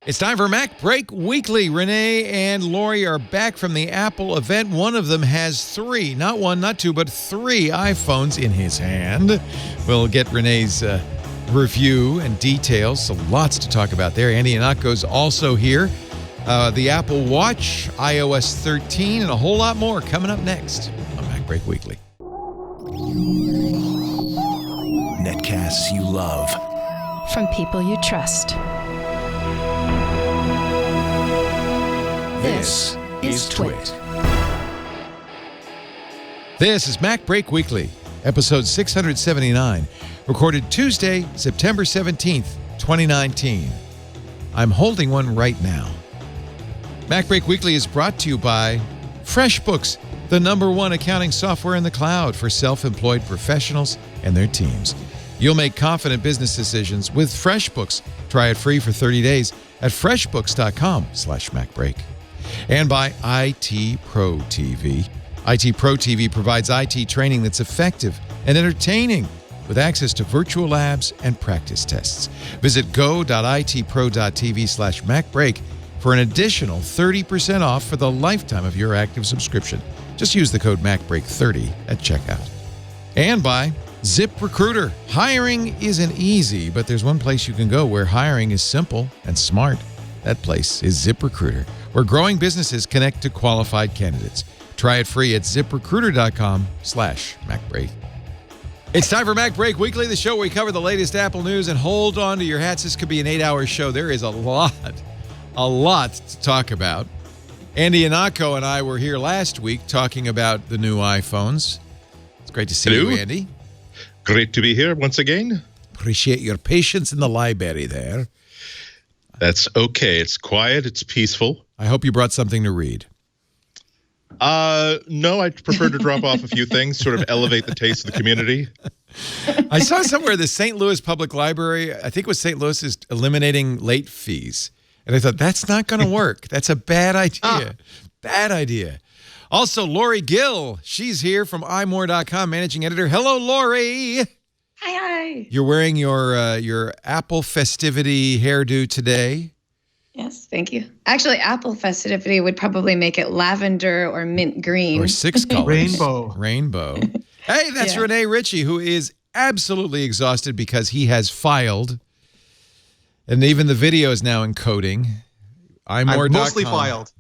It's time for MacBreak Weekly. Renee and Lori are back from the Apple event. One of them has three, not one, not two, but three iPhones in his hand. We'll get Renee's review and details, so lots to talk about there. Andy Ihnatko's also here. The Apple Watch, iOS 13, and a whole lot more coming up next on MacBreak Weekly. Netcasts you love. From people you trust. This is Twit. This is MacBreak Weekly, episode 679, recorded Tuesday, September 17th, 2019. I'm holding one right now. MacBreak Weekly is brought to you by FreshBooks, the #1 accounting software in the cloud for self-employed professionals and their teams. You'll make confident business decisions with FreshBooks. Try it free for 30 days at freshbooks.com/MacBreak. And by IT Pro TV. IT Pro TV provides IT training that's effective and entertaining with access to virtual labs and practice tests. Visit go.itpro.tv/MacBreak for an additional 30% off for the lifetime of your active subscription. Just use the code MacBreak30 at checkout. And by ZipRecruiter. Hiring isn't easy, but there's one place you can go where hiring is simple and smart. That place is ZipRecruiter, where growing businesses connect to qualified candidates. Try it free at ziprecruiter.com/MacBreak. It's time for MacBreak Weekly, the show where we cover the latest Apple news, and hold on to your hats. This could be an 8-hour show. There is a lot to talk about. Andy Ihnatko and I were here last week talking about the new iPhones. It's great to see you, Andy. Great to be here once again. Appreciate your patience in the library there. That's okay. It's quiet. It's peaceful. I hope you brought something to read. No, I prefer to drop off a few things, sort of elevate the taste of the community. I saw somewhere the St. Louis Public Library, I think it was St. Louis, is eliminating late fees. And I thought, that's not going to work. That's a bad idea. Bad idea. Also, Lori Gill, she's here from iMore.com, managing editor. Hello, Lori. Hi. You're wearing your Apple festivity hairdo today. Yes, thank you. Actually, Apple festivity would probably make it lavender or mint green. Or 6 colors. Rainbow. Hey, that's Rene Ritchie, who is absolutely exhausted because he has filed. And even the video is now encoding. I'm mostly filed.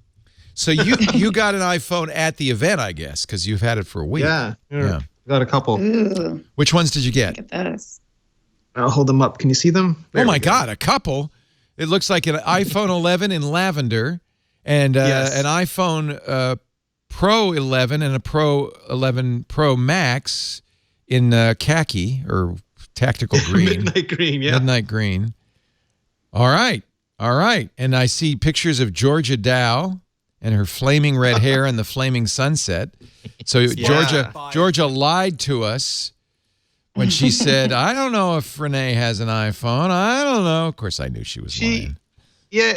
So you got an iPhone at the event, I guess, because you've had it for a week. Yeah. Got a couple. Ooh, which ones did you get? look at those. I'll hold them up. Can you see them? Oh my God, a couple. It looks like an iPhone 11 in lavender and an iPhone Pro 11 and a Pro 11 Pro Max in khaki or tactical green. Midnight green, yeah. Midnight green. All right. And I see pictures of Georgia Dow and her flaming red hair and the flaming sunset. So Georgia lied to us when she said, I don't know if Renee has an iPhone. I don't know. Of course, I knew she was lying. Yeah,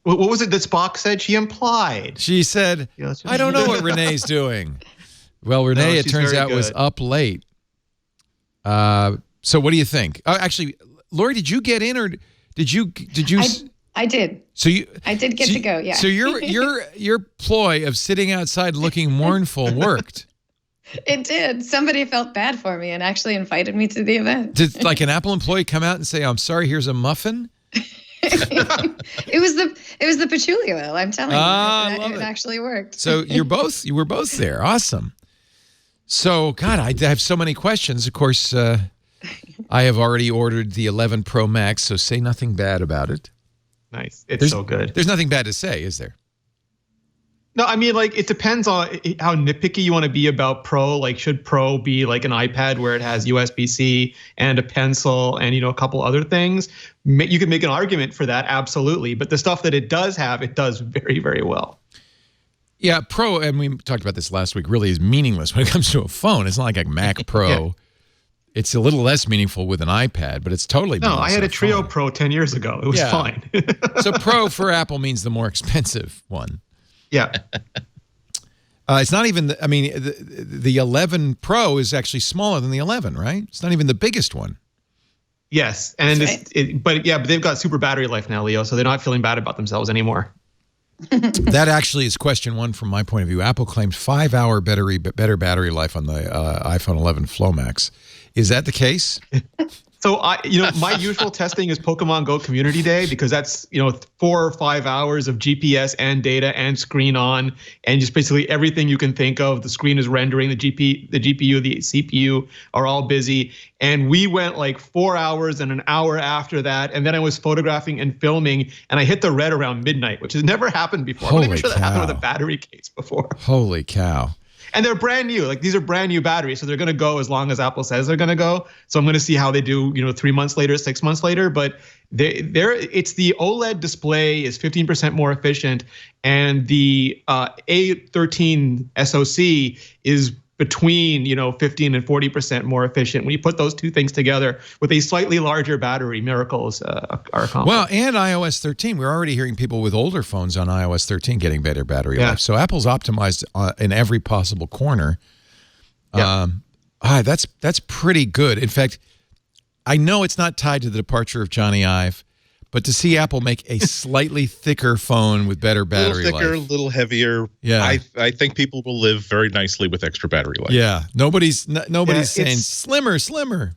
what was it that Spock said? She implied. She said, I don't know what Renee's doing. Well, Renee, it turns out, was up late. So what do you think? Actually, Lori, did you get in or did you? I did. I did get to go, yeah. So your ploy of sitting outside looking mournful worked. It did. Somebody felt bad for me and actually invited me to the event. Did like an Apple employee come out and say, "I'm sorry, here's a muffin"? It was the patchouli oil. I'm telling you, it actually worked. So you were both there. Awesome. So God, I have so many questions. Of course, I have already ordered the 11 Pro Max, so say nothing bad about it. Nice. It's so good. There's nothing bad to say, is there? No, I mean, like, it depends on how nitpicky you want to be about Pro. Like, should Pro be like an iPad where it has USB-C and a pencil and, a couple other things? You could make an argument for that, absolutely. But the stuff that it does have, it does very, very well. Yeah, Pro, and we talked about this last week, really is meaningless when it comes to a phone. It's not like a Mac Pro. Yeah. It's a little less meaningful with an iPad, but it's totally meaningless. No, I had a Trio Pro 10 years ago. It was fine. So Pro for Apple means the more expensive one. Yeah. It's not even, the 11 Pro is actually smaller than the 11, right? It's not even the biggest one. Yes, and but they've got super battery life now, Leo, so they're not feeling bad about themselves anymore. That actually is question one from my point of view. Apple claimed 5-hour better battery life on the iPhone 11 Flow Max. Is that the case? So my usual testing is Pokemon Go Community Day, because that's 4 or 5 hours of GPS and data and screen on, and just basically everything you can think of. The screen is rendering, the GPU, the CPU are all busy. And we went like 4 hours and an hour after that, and then I was photographing and filming, and I hit the red around midnight, which has never happened before. I'm not even sure that happened with a battery case before. Holy cow. And they're brand new. Like, these are brand new batteries, so they're going to go as long as Apple says they're going to go. So I'm going to see how they do, 3 months later, 6 months later. But it's the OLED display is 15% more efficient, and the A13 SoC is between 15 and 40% more efficient. When you put those two things together with a slightly larger battery, miracles are accomplished. Well, and iOS 13, we're already hearing people with older phones on iOS 13 getting better battery life. So Apple's optimized in every possible corner. That's pretty good. In fact, I know it's not tied to the departure of Johnny Ive, but to see Apple make a slightly thicker phone with better battery life. A little thicker, a little heavier. Yeah. I think people will live very nicely with extra battery life. Yeah. Nobody's saying slimmer.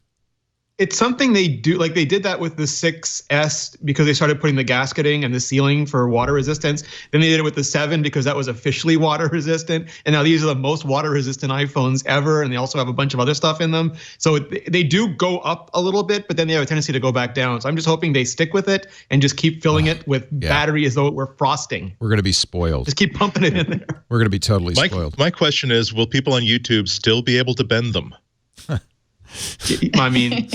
It's something they do. Like, they did that with the 6S because they started putting the gasketing and the sealing for water resistance. Then they did it with the 7 because that was officially water resistant. And now these are the most water resistant iPhones ever. And they also have a bunch of other stuff in them. So they do go up a little bit, but then they have a tendency to go back down. So I'm just hoping they stick with it and just keep filling it with battery as though it were frosting. We're going to be spoiled. Just keep pumping it in there. We're going to be totally spoiled. My question is, will people on YouTube still be able to bend them? I mean,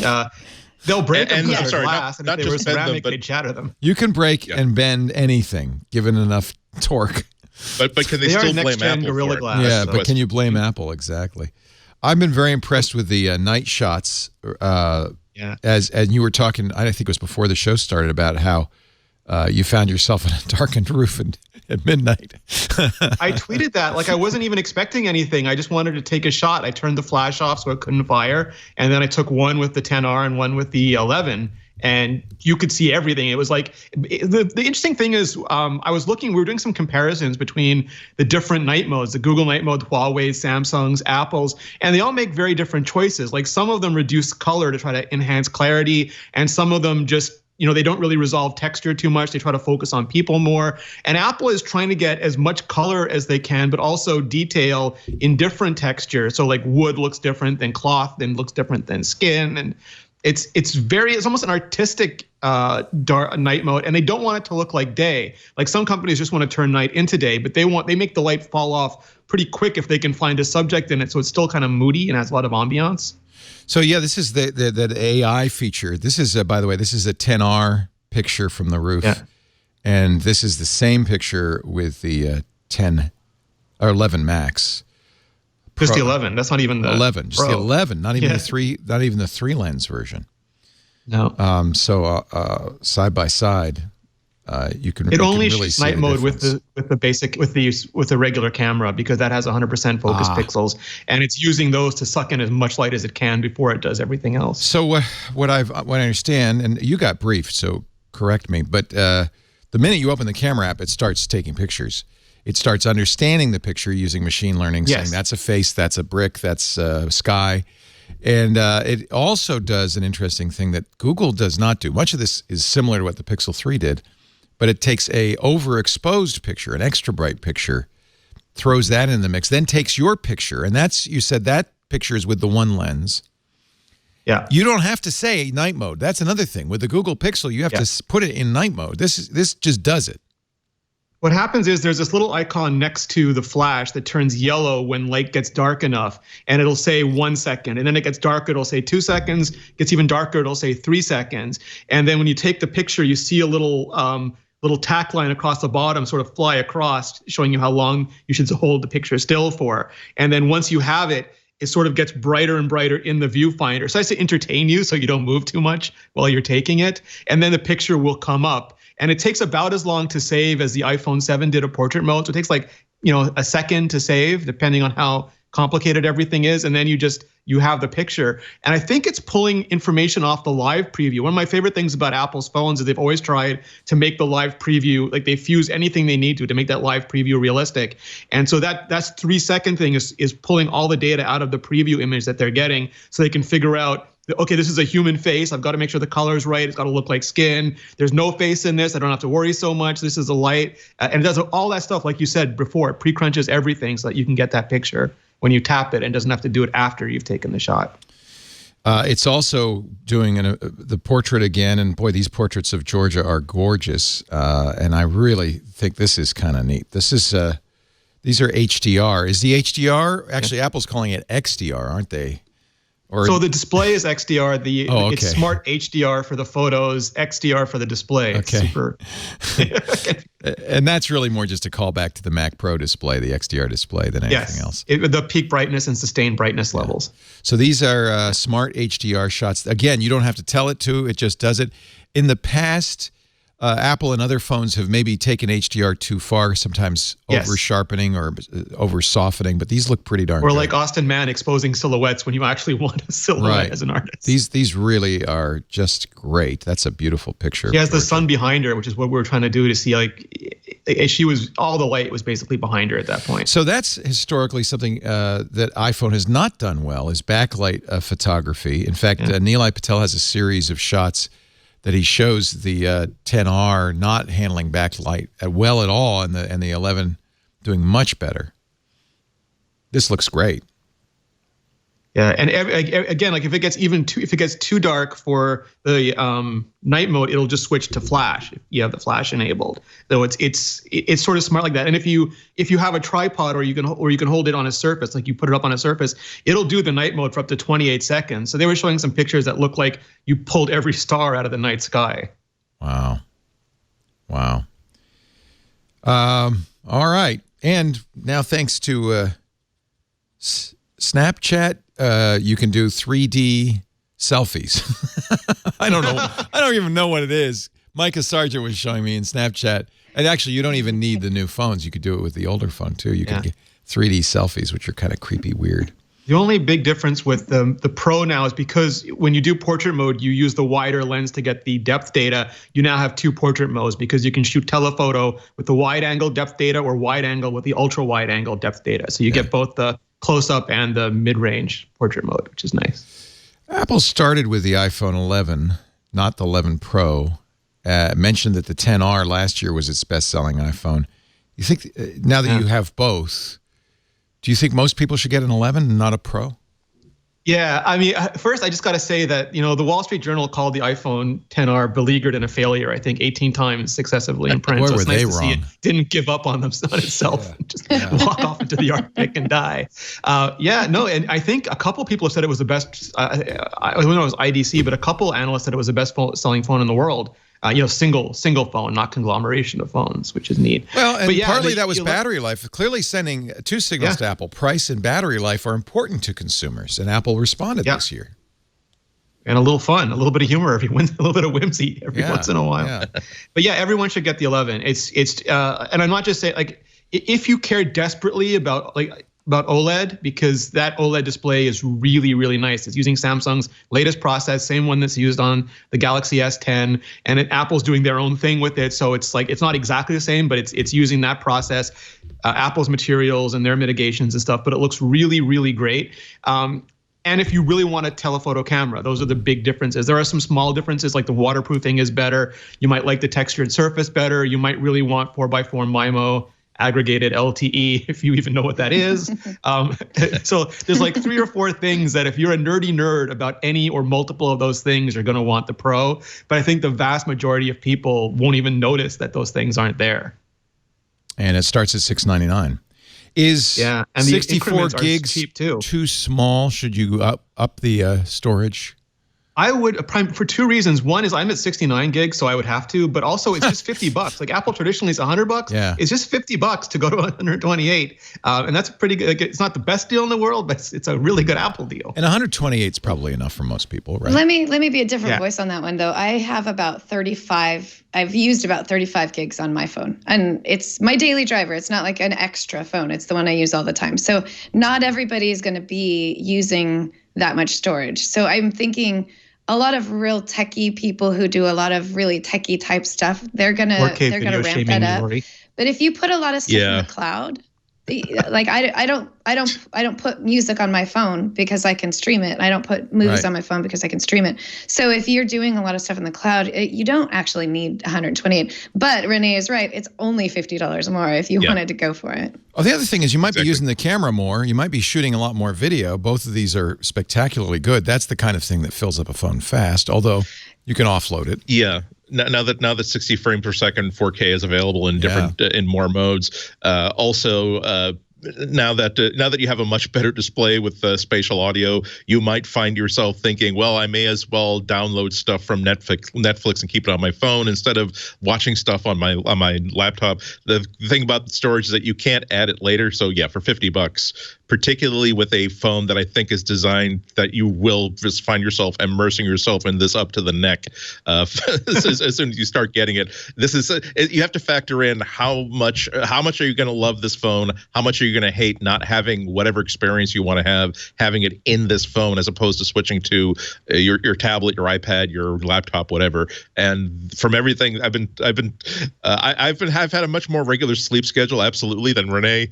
they'll break them with sorry, glass, not and if they were just bend them, ceramic, but they'd shatter them. You can break and bend anything, given enough torque. But can they still blame Apple Gorilla for it? Glass. Yeah, but can you blame Apple? Exactly. I've been very impressed with the night shots. As you were talking, I think it was before the show started, about how you found yourself on a darkened roof at midnight. I tweeted that like I wasn't even expecting anything. I just wanted to take a shot. I turned the flash off so it couldn't fire, and then I took one with the 10R and one with the 11, and you could see everything. It was like the interesting thing is I was looking. We were doing some comparisons between the different night modes: the Google night mode, Huawei's, Samsung's, Apple's, and they all make very different choices. Like, some of them reduce color to try to enhance clarity, and some of them just they don't really resolve texture too much. They try to focus on people more. And Apple is trying to get as much color as they can, but also detail in different textures. So like wood looks different than cloth, then looks different than skin. And it's almost an artistic dark night mode, and they don't want it to look like day. Like, some companies just want to turn night into day, but they make the light fall off pretty quick if they can find a subject in it. So it's still kind of moody and has a lot of ambiance. So yeah, this is the AI feature. This is by the way, this is a 10R picture from the roof, and this is the same picture with the 10 or 11 Max. Just the 11. That's not even the 11. Just Pro. the 11. Not even the 3. Not even the 3 lens version. No. So side by side, you can. It only really shoots night mode with the regular camera, because that has 100% focus pixels, and it's using those to suck in as much light as it can before it does everything else. So what I understand, and you got briefed, so correct me, but the minute you open the camera app, it starts taking pictures. It starts understanding the picture using machine learning, saying that's a face, that's a brick, that's sky. And it also does an interesting thing that Google does not do. Much of this is similar to what the Pixel 3 did, but it takes a overexposed picture, an extra bright picture, throws that in the mix, then takes your picture, and you said that picture is with the one lens. Yeah. You don't have to say night mode. That's another thing. With the Google Pixel, you have to put it in night mode. This just does it. What happens is there's this little icon next to the flash that turns yellow when light gets dark enough, and it'll say 1 second, and then it gets darker, it'll say 2 seconds, gets even darker, it'll say 3 seconds. And then when you take the picture, you see a little tack line across the bottom sort of fly across, showing you how long you should hold the picture still for. And then once you have it, it sort of gets brighter and brighter in the viewfinder. So I say entertain you so you don't move too much while you're taking it. And then the picture will come up. And it takes about as long to save as the iPhone 7 did a portrait mode. So it takes like, a second to save, depending on how complicated everything is, and then you have the picture. And I think it's pulling information off the live preview. One of my favorite things about Apple's phones is they've always tried to make the live preview, like they fuse anything they need to make that live preview realistic. And so that's 3-second thing is pulling all the data out of the preview image that they're getting, so they can figure out, okay, this is a human face. I've got to make sure the color is right. It's got to look like skin. There's no face in this. I don't have to worry so much. This is a light. And it does all that stuff, like you said before. It pre-crunches everything so that you can get that picture when you tap it, and doesn't have to do it after you've taken the shot. It's also doing the portrait again. And boy, these portraits of Georgia are gorgeous. And I really think this is kind of neat. This is these are HDR. Is the HDR, actually Apple's calling it XDR, aren't they? So the display is XDR. It's smart HDR for the photos, XDR for the display. It's super. And that's really more just a callback to the Mac Pro display, the XDR display, than anything else. The peak brightness and sustained brightness levels. So these are smart HDR shots. Again, you don't have to tell it to. It just does it. In the past, Apple and other phones have maybe taken HDR too far, sometimes over-sharpening or over-softening, but these look pretty darn good. Or like Austin Mann exposing silhouettes when you actually want a silhouette as an artist. These really are just great. That's a beautiful picture. She has the sun behind her, which is what we were trying to do to see, all the light was basically behind her at that point. So that's historically something that iPhone has not done well, is backlight photography. In fact, Nilay Patel has a series of shots that he shows the 10R not handling backlight well at all, and the 11 doing much better. This looks great. Yeah, and again, like if it gets too dark for the night mode, it'll just switch to flash if you have the flash enabled. So it's sort of smart like that. And if you have a tripod or you can hold it on a surface, like you put it up on a surface, it'll do the night mode for up to 28 seconds. So they were showing some pictures that look like you pulled every star out of the night sky. Wow. All right, and now thanks to Snapchat, you can do 3D selfies. I don't even know what it is. Micah Sargent was showing me in Snapchat. And actually, you don't even need the new phones. You could do it with the older phone, too. You can get 3D selfies, which are kind of creepy weird. The only big difference with the Pro now is because when you do portrait mode, you use the wider lens to get the depth data. You now have 2 portrait modes because you can shoot telephoto with the wide angle depth data or wide angle with the ultra wide angle depth data. So you get both the close-up and the mid-range portrait mode, which is nice. Apple started with the iPhone 11, not the 11 Pro. Mentioned that the 10R last year was its best-selling iPhone. You think now that you have both, do you think most people should get an 11 and not a Pro? Yeah, I mean, first I just got to say that, the Wall Street Journal called the iPhone 10R beleaguered and a failure, I think 18 times successively in print. Boy, so it's were nice they to see it didn't give up on itself and just walk off into the Arctic and die. And I think a couple people have said it was the best, I don't know if it was IDC, but a couple analysts said it was the best selling phone in the world. Single phone, not conglomeration of phones, which is neat. Well, and partly that was battery life. Clearly sending 2 signals to Apple. Price and battery life are important to consumers, and Apple responded this year. And a little fun, a little bit of humor, a little bit of whimsy every once in a while. Yeah. But everyone should get the 11. It's and I'm not just saying, if you care desperately about OLED, because that OLED display is really, really nice. It's using Samsung's latest process, same one that's used on the Galaxy S10, and Apple's doing their own thing with it. So it's not exactly the same, but it's using that process, Apple's materials and their mitigations and stuff. But it looks really, really great. And if you really want a telephoto camera, those are the big differences. There are some small differences, like the waterproofing is better. You might like the textured surface better. You might really want 4x4 MIMO. Aggregated LTE, if you even know what that is. So there's 3 or 4 things that if you're a nerdy nerd about any or multiple of those things, you're going to want the Pro. But I think the vast majority of people won't even notice that those things aren't there. And it starts at $699. Is and 64 the gigs cheap too. Too small? Should you up the storage? I would for two reasons. One is I'm at 69 gigs, so I would have to. But also, it's just $50. Like Apple traditionally is $100. Yeah. It's just $50 to go to 128, and that's pretty good. It's not the best deal in the world, but it's a really good Apple deal. And 128 is probably enough for most people, right? Let me be a different voice on that one, though. I have about 35. I've used about 35 gigs on my phone, and it's my daily driver. It's not like an extra phone. It's the one I use all the time. So not everybody is going to be using that much storage. So I'm thinking a lot of real techie people who do a lot of really techie type stuff, they're gonna ramp that up. Lori. But if you put a lot of stuff in the cloud, like I don't put music on my phone because I can stream it. I don't put movies on my phone because I can stream it. So if you're doing a lot of stuff in the cloud, you don't actually need 128. But Rene is right. It's only $50 more if you wanted to go for it. Oh, the other thing is you might be using the camera more. You might be shooting a lot more video. Both of these are spectacularly good. That's the kind of thing that fills up a phone fast, although you can offload it. Yeah. Now that 60 frames per second 4K is available in different in more modes, now that you have a much better display with spatial audio, you might find yourself thinking, well, I may as well download stuff from Netflix and keep it on my phone instead of watching stuff on my laptop. The thing about storage is that you can't add it later. So yeah, for $50, particularly with a phone that I think is designed that you will just find yourself immersing yourself in this up to the neck as soon as you start getting it. This is you have to factor in how much are you going to love this phone, how much are you going to hate not having whatever experience you want to have, having it in this phone as opposed to switching to your tablet, your iPad, your laptop, whatever. And from everything I've had a much more regular sleep schedule, absolutely, than Rene.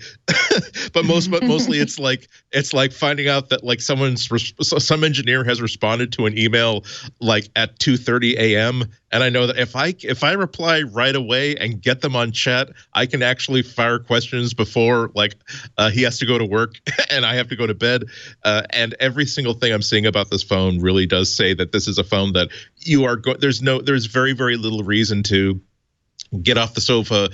but mostly it's like finding out that like some engineer has responded to an email like at 2:30 a.m. and I know that if I reply right away and get them on chat, I can actually fire questions before he has to go to work and I have to go to bed. And every single thing I'm seeing about this phone really does say that this is a phone that you are there's very, very little reason to get off the sofa,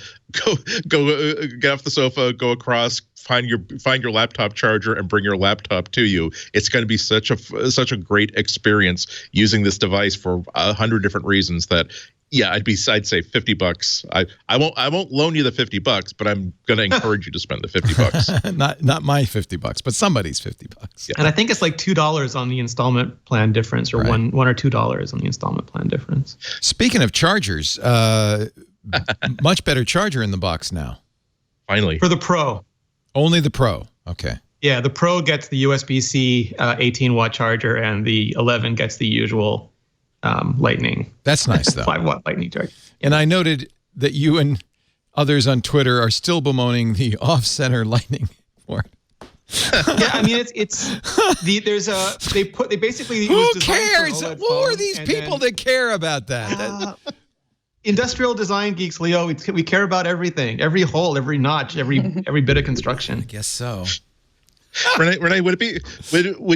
go across, find your laptop charger and bring your laptop to you. It's going to be such a great experience using this device for 100 different reasons that I'd say $50. I won't loan you the $50, but I'm going to encourage you to spend the $50. not my $50, but somebody's $50. Yeah. And I think it's like $2 on the installment plan difference, or $1 or $2 on the installment plan difference. Speaking of chargers, much better charger in the box now. Finally. For the Pro. Only the Pro. Okay. Yeah, the Pro gets the USB-C 18-watt charger, and the 11 gets the usual Lightning. That's nice, though. 5-watt Lightning charger. And I noted that you and others on Twitter are still bemoaning the off-center Lightning port. Yeah, I mean they basically who cares? Who are these people that care about that? Industrial design geeks, Leo. We care about everything, every hole, every notch, every bit of construction. I guess so. Rene, would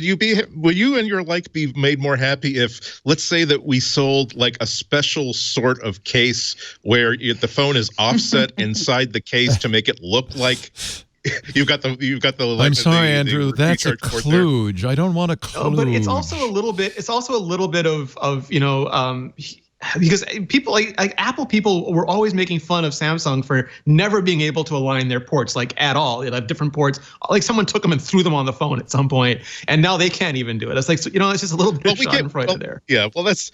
you and your like be made more happy if, let's say that we sold like a special sort of case where the phone is offset inside the case to make it look like you've got the. I'm sorry, Andrew. That's a kludge. I don't want a kludge. But it's also a little bit. It's also a little bit of because people like Apple people were always making fun of Samsung for never being able to align their ports at all. They have different ports. Like someone took them and threw them on the phone at some point, and now they can't even do it. It's like it's just a little bit of Schadenfreude there. Yeah, well, that's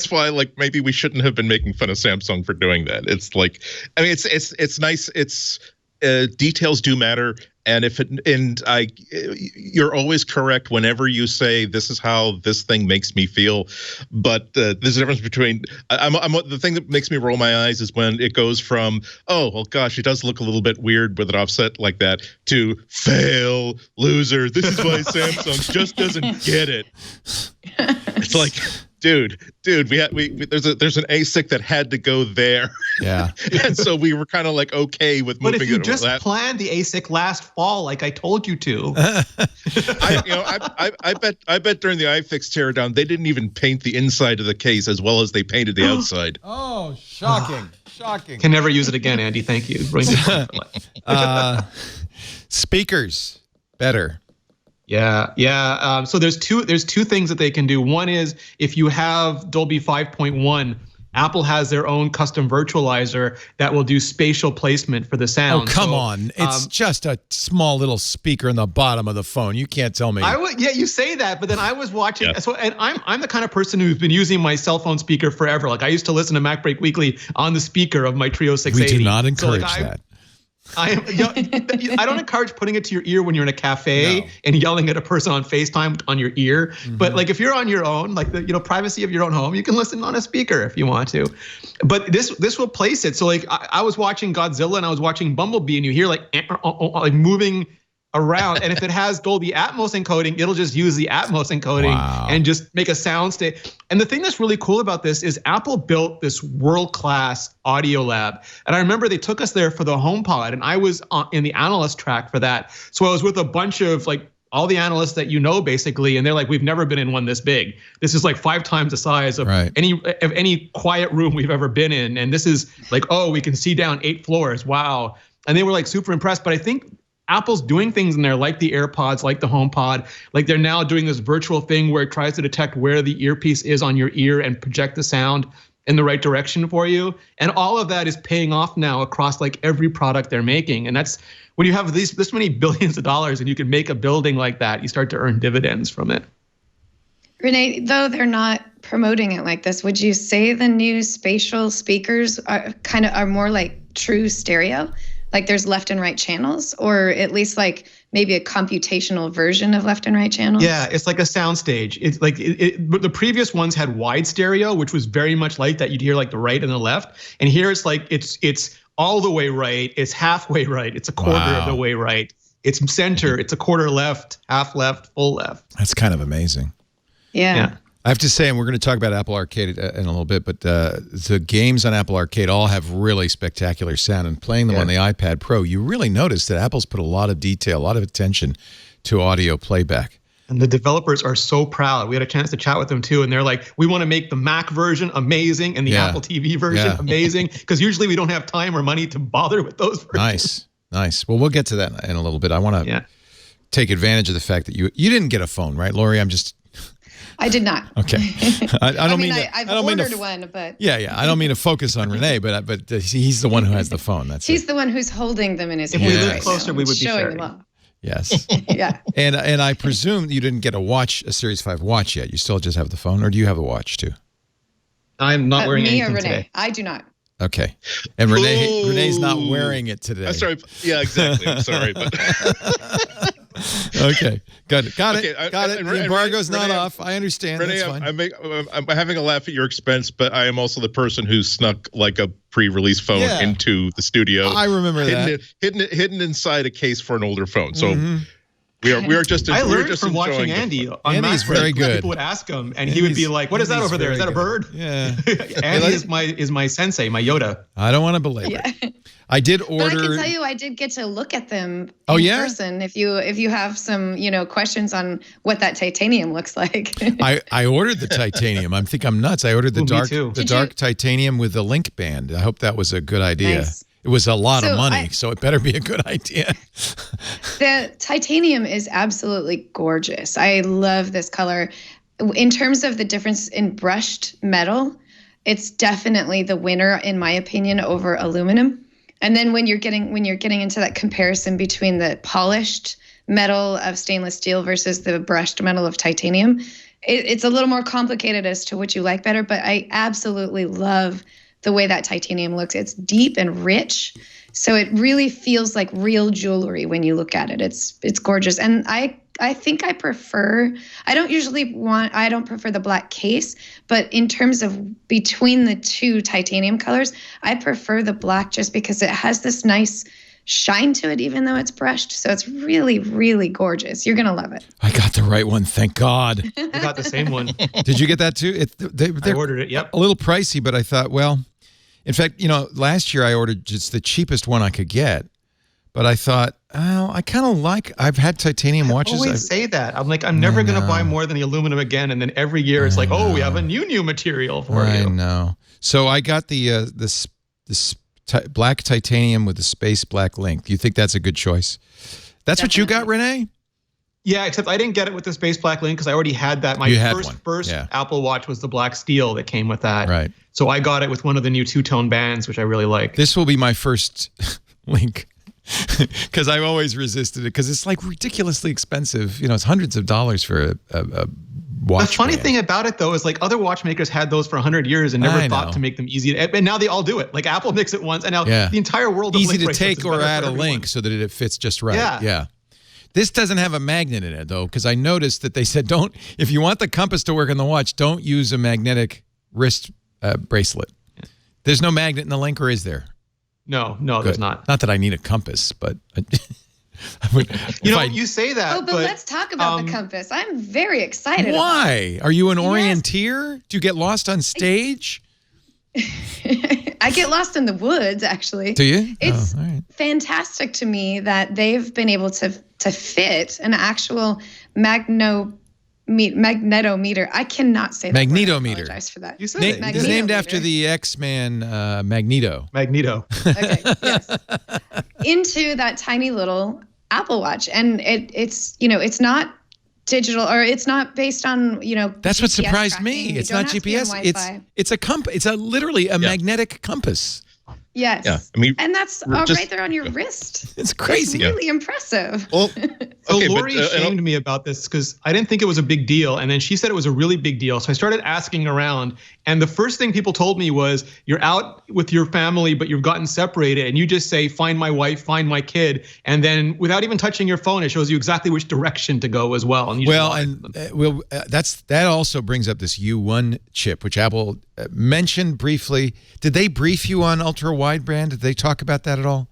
why maybe we shouldn't have been making fun of Samsung for doing that. It's like, I mean, it's nice. It's details do matter. And you're always correct whenever you say this is how this thing makes me feel. But there's a difference between the thing that makes me roll my eyes is when it goes from, oh, well, gosh, it does look a little bit weird with it offset like that, to fail, loser. This is why Samsung just doesn't get it. It's like, dude, there's an ASIC that had to go there. Yeah. And so we were kind of like okay with moving it. But if you just planned the ASIC last fall, like I told you to. I bet during the iFix teardown, they didn't even paint the inside of the case as well as they painted the outside. Oh, shocking. Shocking. Can never use it again, Andy. Thank you. Speakers, better. Yeah. So there's two things that they can do. One is if you have Dolby 5.1, Apple has their own custom virtualizer that will do spatial placement for the sound. Oh, come on. It's just a small little speaker in the bottom of the phone. You can't tell me. Yeah, you say that, but then I was watching. Yeah. And I'm the kind of person who's been using my cell phone speaker forever. Like I used to listen to MacBreak Weekly on the speaker of my Trio 680. We do not encourage that. I don't encourage putting it to your ear when you're in a cafe and yelling at a person on FaceTime on your ear. Mm-hmm. But like if you're on your own, like the privacy of your own home, you can listen on a speaker if you want to. But this will place it. So like I was watching Godzilla and I was watching Bumblebee, and you hear like moving around, and if it has Dolby Atmos encoding, it'll just use the Atmos encoding and just make a sound state. And the thing that's really cool about this is Apple built this world-class audio lab. And I remember they took us there for the HomePod, and I was in the analyst track for that. So I was with a bunch of like all the analysts that basically, and they're like, we've never been in one this big. This is like 5 times the size of any quiet room we've ever been in. And this is like, oh, we can see down 8 floors. Wow. And they were like super impressed. But I think Apple's doing things in there like the AirPods, like the HomePod, like they're now doing this virtual thing where it tries to detect where the earpiece is on your ear and project the sound in the right direction for you. And all of that is paying off now across like every product they're making. And that's when you have this many billions of dollars and you can make a building like that, you start to earn dividends from it. Rene, though they're not promoting it like this, would you say the new spatial speakers are more like true stereo? Like there's left and right channels, or at least like maybe a computational version of left and right channels? Yeah, it's like a soundstage. It's like the previous ones had wide stereo, which was very much like that. You'd hear like the right and the left. And here it's like it's all the way right. It's halfway right. It's a quarter of the way right. It's center. It's a quarter left, half left, full left. That's kind of amazing. Yeah. I have to say, and we're going to talk about Apple Arcade in a little bit, but the games on Apple Arcade all have really spectacular sound, and playing them on the iPad Pro, you really notice that Apple's put a lot of detail, a lot of attention to audio playback. And the developers are so proud. We had a chance to chat with them too, and they're like, we want to make the Mac version amazing and the Apple TV version amazing, because usually we don't have time or money to bother with those versions. Nice. Well, we'll get to that in a little bit. I want to take advantage of the fact that you didn't get a phone, right, Lori? I did not. Okay. I don't mean I've ordered one, but I don't mean to focus on Rene, but he's the one who has the phone. He's the one who's holding them in his hand. If we lived closer, we would be sharing. Yes. Yeah. And I presume you didn't get a Series 5 watch yet. You still just have the phone, or do you have a watch too? I'm not wearing anything Rene? today. I do not. Okay. And Rene's not wearing it today. I'm sorry. Yeah, exactly. I'm sorry, but okay, got it. The embargo's not off. I understand. Rene, that's fine. I'm having a laugh at your expense, but I am also the person who snuck like a pre-release phone into the studio. I remember that. Hidden inside a case for an older phone. So we are just. I learned from watching Andy on Andy's very good. People would ask him, and he would be like, "What is that over there? Is that a bird?" Yeah. Andy is my sensei, my Yoda. I don't want to belabor. I did order. But I can tell you, I did get to look at them in person. If you have some questions on what that titanium looks like. I ordered the titanium. I think I'm nuts. I ordered the dark titanium with the link band. I hope that was a good idea. Nice. It was a lot of money, so it better be a good idea. The titanium is absolutely gorgeous. I love this color. In terms of the difference in brushed metal, it's definitely the winner, in my opinion, over aluminum. And then when you're getting into that comparison between the polished metal of stainless steel versus the brushed metal of titanium, it's a little more complicated as to what you like better. But I absolutely love the way that titanium looks. It's deep and rich, so it really feels like real jewelry when you look at it. It's gorgeous, and I think I don't prefer the black case, but in terms of between the two titanium colors, I prefer the black just because it has this nice shine to it, even though it's brushed. So it's really, really gorgeous. You're going to love it. I got the right one. Thank God. I got the same one. Did you get that too? I ordered it. Yep. A little pricey, but I thought, well, in fact, last year I ordered just the cheapest one I could get. But I thought, I kind of I've had titanium watches. I always say that. I'm like, I'm never going to buy more than the aluminum again. And then every year it's like, we have a new material for you. I know. So I got the black titanium with the space black link. Do you think that's a good choice? That's Definitely. What you got, Rene? Yeah, except I didn't get it with the space black link because I already had that. My first Apple Watch was the black steel that came with that. Right. So I got it with one of the new two-tone bands, which I really like. This will be my first link because I've always resisted it because it's like ridiculously expensive. You know, it's hundreds of dollars for a watch. The funny thing about it, though, is like other watchmakers had those for 100 years and never thought to make them easy. And now they all do it. Like Apple makes it once, and now the entire world of easy link to take bracelets or add a link so that it fits just right. Yeah. This doesn't have a magnet in it, though, because I noticed that they said if you want the compass to work on the watch, don't use a magnetic wrist bracelet. Yeah. There's no magnet in the link, or is there? No, there's not. Not that I need a compass, but you say that. Oh, but let's talk about the compass. I'm very excited. Why? Are you an orienteer? Do you get lost on stage? I get lost in the woods, actually. Do you? It's fantastic to me that they've been able to fit an actual magnetometer. I cannot say that. Magnetometer. I apologize for that. You said it. It's named after the X-Man Magneto. Okay, yes. Into that tiny little Apple Watch. And it's not digital, or it's not based on, That's GPS what surprised tracking. me. It's not GPS. It's a compass. It's literally a magnetic compass. Yes. Yeah. I mean, and that's right there on your wrist. It's crazy. It's really impressive. Well, so Lori shamed me about this because I didn't think it was a big deal. And then she said it was a really big deal. So I started asking around. And the first thing people told me was, you're out with your family, but you've gotten separated. And you just say, find my wife, find my kid. And then without even touching your phone, it shows you exactly which direction to go as well. And that also brings up this U1 chip, which Apple mentioned briefly. Did they brief you on ultra wideband? Did they talk about that at all?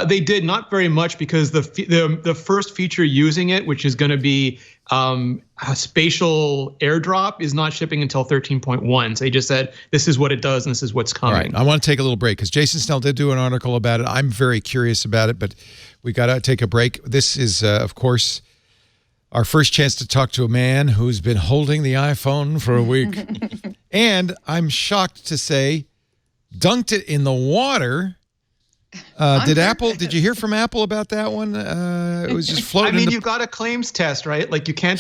They did not very much, because the first feature using it, which is going to be a spatial airdrop, is not shipping until 13.1. So they just said, this is what it does and this is what's coming. All right. I want to take a little break because Jason Snell did do an article about it. I'm very curious about it, but we got to take a break. This is, of course, our first chance to talk to a man who's been holding the iPhone for a week. And I'm shocked to say, dunked it in the water. Did you hear from Apple about that one? It was just floating. I mean, you've got a claims test, right? Like you can't,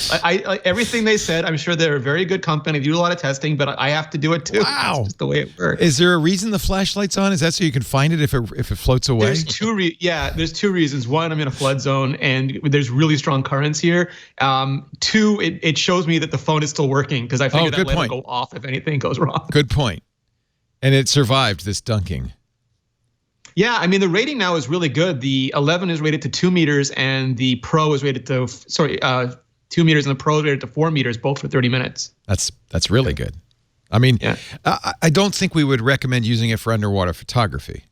everything they said, I'm sure they're a very good company. They do a lot of testing, but I have to do it too. Wow. That's just the way it works. Is there a reason the flashlight's on? Is that so you can find it if it floats away? There's two reasons. One, I'm in a flood zone and there's really strong currents here. Two, it shows me that the phone is still working, because I figured that light will go off if anything goes wrong. Good point. And it survived this dunking. Yeah, I mean, the rating now is really good. The 11 is rated to 2 meters and the Pro is rated to, 2 meters and the Pro is rated to 4 meters, both for 30 minutes. That's really good. I mean, I don't think we would recommend using it for underwater photography.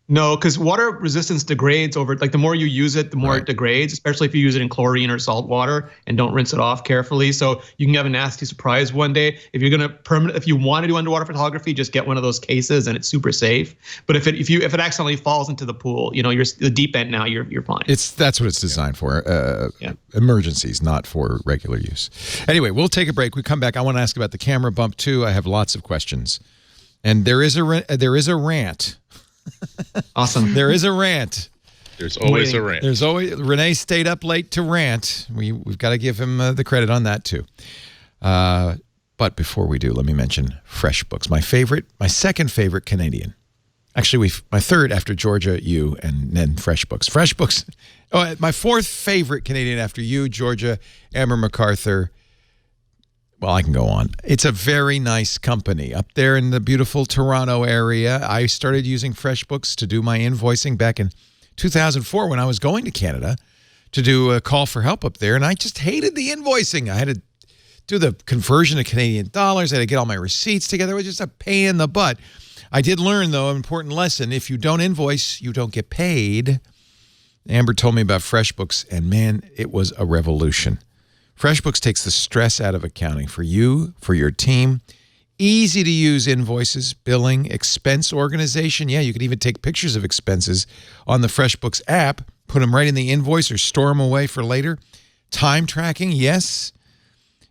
No, because water resistance degrades over, like the more you use it, the more it degrades, especially if you use it in chlorine or salt water and don't rinse it off carefully. So you can have a nasty surprise one day. If you're going to if you want to do underwater photography, just get one of those cases and it's super safe. But if it accidentally falls into the pool, you're the deep end now, you're fine. That's what it's designed for. Emergencies, not for regular use. Anyway, we'll take a break. We come back. I want to ask about the camera bump too. I have lots of questions. And there is a rant. Awesome. There is a rant. There's always a rant. There's always Rene stayed up late to rant. We've got to give him the credit on that too. But before we do, let me mention FreshBooks, my second favorite Canadian. Actually, my third after Georgia, you, and then FreshBooks. FreshBooks. Oh, my fourth favorite Canadian after you, Georgia, Amber MacArthur. Well, I can go on. It's a very nice company up there in the beautiful Toronto area. I started using FreshBooks to do my invoicing back in 2004 when I was going to Canada to do a call for help up there, and I just hated the invoicing. I had to do the conversion to Canadian dollars. I had to get all my receipts together. It was just a pain in the butt. I did learn, though, an important lesson. If you don't invoice, you don't get paid. Amber told me about FreshBooks, and man, it was a revolution. FreshBooks takes the stress out of accounting for you, for your team. Easy to use invoices, billing, expense organization. Yeah, you can even take pictures of expenses on the FreshBooks app, put them right in the invoice or store them away for later. Time tracking, yes.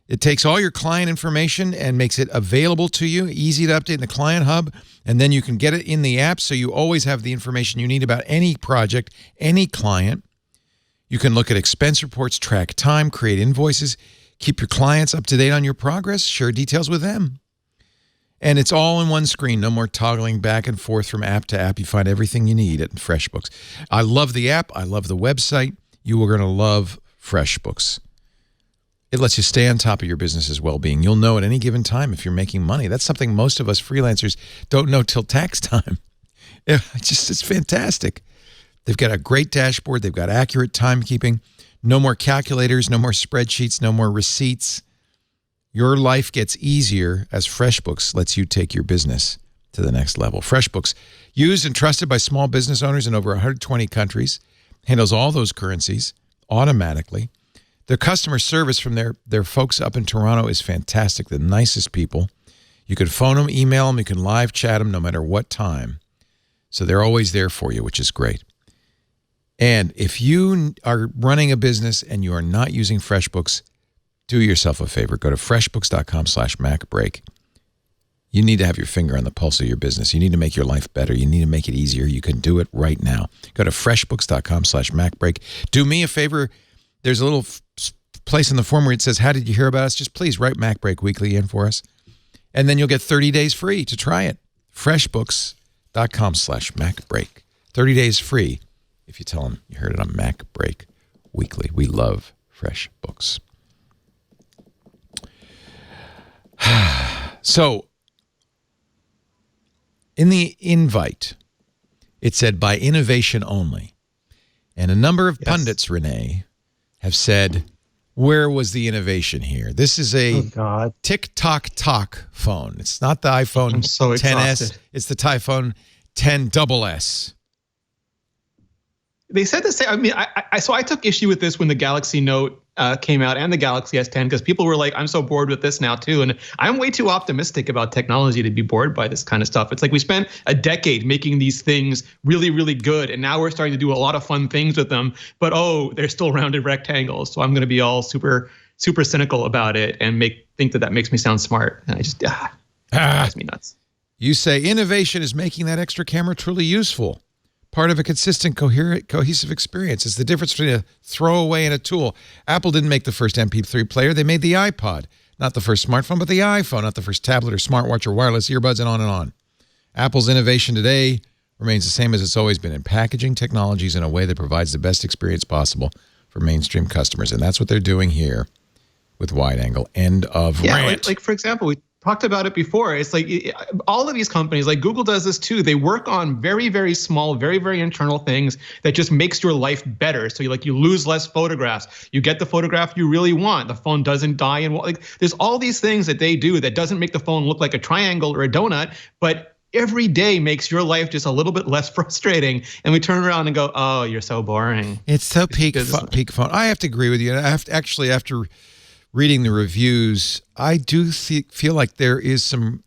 It takes all your client information and makes it available to you, easy to update in the Client Hub, and then you can get it in the app so you always have the information you need about any project, any client. You can look at expense reports, track time, create invoices, keep your clients up to date on your progress, share details with them. And it's all in one screen. No more toggling back and forth from app to app. You find everything you need at FreshBooks. I love the app. I love the website. You are going to love FreshBooks. It lets you stay on top of your business's well-being. You'll know at any given time if you're making money. That's something most of us freelancers don't know till tax time. It's fantastic. They've got a great dashboard. They've got accurate timekeeping. No more calculators, no more spreadsheets, no more receipts. Your life gets easier as FreshBooks lets you take your business to the next level. FreshBooks, used and trusted by small business owners in over 120 countries, handles all those currencies automatically. The customer service from their folks up in Toronto is fantastic, the nicest people. You can phone them, email them, you can live chat them no matter what time. So they're always there for you, which is great. And if you are running a business and you are not using FreshBooks, do yourself a favor. Go to freshbooks.com/MacBreak. You need to have your finger on the pulse of your business. You need to make your life better. You need to make it easier. You can do it right now. Go to freshbooks.com/MacBreak. Do me a favor. There's a little place in the form where it says, how did you hear about us? Just please write MacBreak Weekly in for us. And then you'll get 30 days free to try it. freshbooks.com/MacBreak. 30 days free if you tell them you heard it on MacBreak Weekly. We love FreshBooks. So, in the invite, it said by innovation only. And a number of pundits, Rene, have said, where was the innovation here? This is a tick-tock-tock phone. It's not the iPhone XS. It's the iPhone XS. They said the same. I mean, I took issue with this when the Galaxy Note came out and the Galaxy S10 because people were like, I'm so bored with this now too. And I'm way too optimistic about technology to be bored by this kind of stuff. It's like we spent a decade making these things really, really good. And now we're starting to do a lot of fun things with them. But, they're still rounded rectangles. So I'm going to be all super, super cynical about it and think that makes me sound smart. And I just, drives me nuts. You say innovation is making that extra camera truly useful. Part of a consistent, cohesive experience. It's the difference between a throwaway and a tool. Apple didn't make the first MP3 player. They made the iPod. Not the first smartphone, but the iPhone. Not the first tablet or smartwatch or wireless earbuds, and on and on. Apple's innovation today remains the same as it's always been in packaging technologies in a way that provides the best experience possible for mainstream customers. And that's what they're doing here with wide angle. End of rant. Like for example, we talked about it before. It's like all of these companies, like Google does this too. They work on very, very small, very, very internal things that just makes your life better. So you lose less photographs. You get the photograph you really want. The phone doesn't die. And there's all these things that they do that doesn't make the phone look like a triangle or a donut, but every day makes your life just a little bit less frustrating. And we turn around and go, oh, you're so boring. It's so peak phone. I have to agree with you. I have to actually, after reading the reviews, I do feel like there is some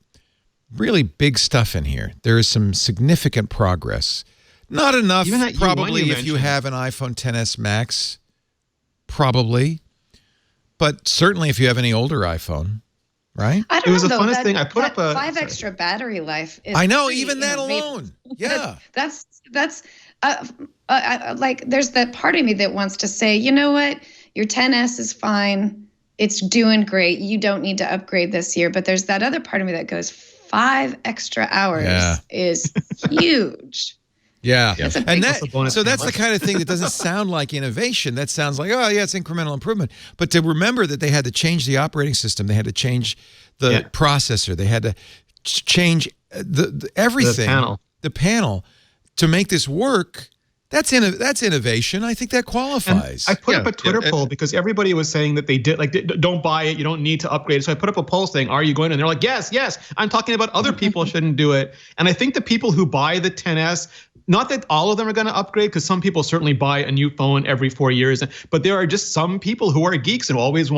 really big stuff in here. There is some significant progress. Not enough, probably, if you have an iPhone XS Max, probably. But certainly if you have any older iPhone, right? I don't know, the funnest thing. I put up a 5 extra battery life. Is even that alone. Yeah. That's like there's that part of me that wants to say, you know what? Your XS is fine. It's doing great. You don't need to upgrade this year. But there's that other part of me that goes, 5 extra hours is huge. Yeah. That's a and big that's the kind of thing that doesn't sound like innovation. That sounds like, it's incremental improvement. But to remember that they had to change the operating system. They had to change the processor. They had to change everything. The panel to make this work. That's innovation. I think that qualifies. And I put up a Twitter poll because everybody was saying that they don't buy it. You don't need to upgrade. So I put up a poll saying, are you going to? And they're like, yes. I'm talking about other people shouldn't do it. And I think the people who buy the XS, not that all of them are going to upgrade, because some people certainly buy a new phone every 4 years. But there are just some people who are geeks and always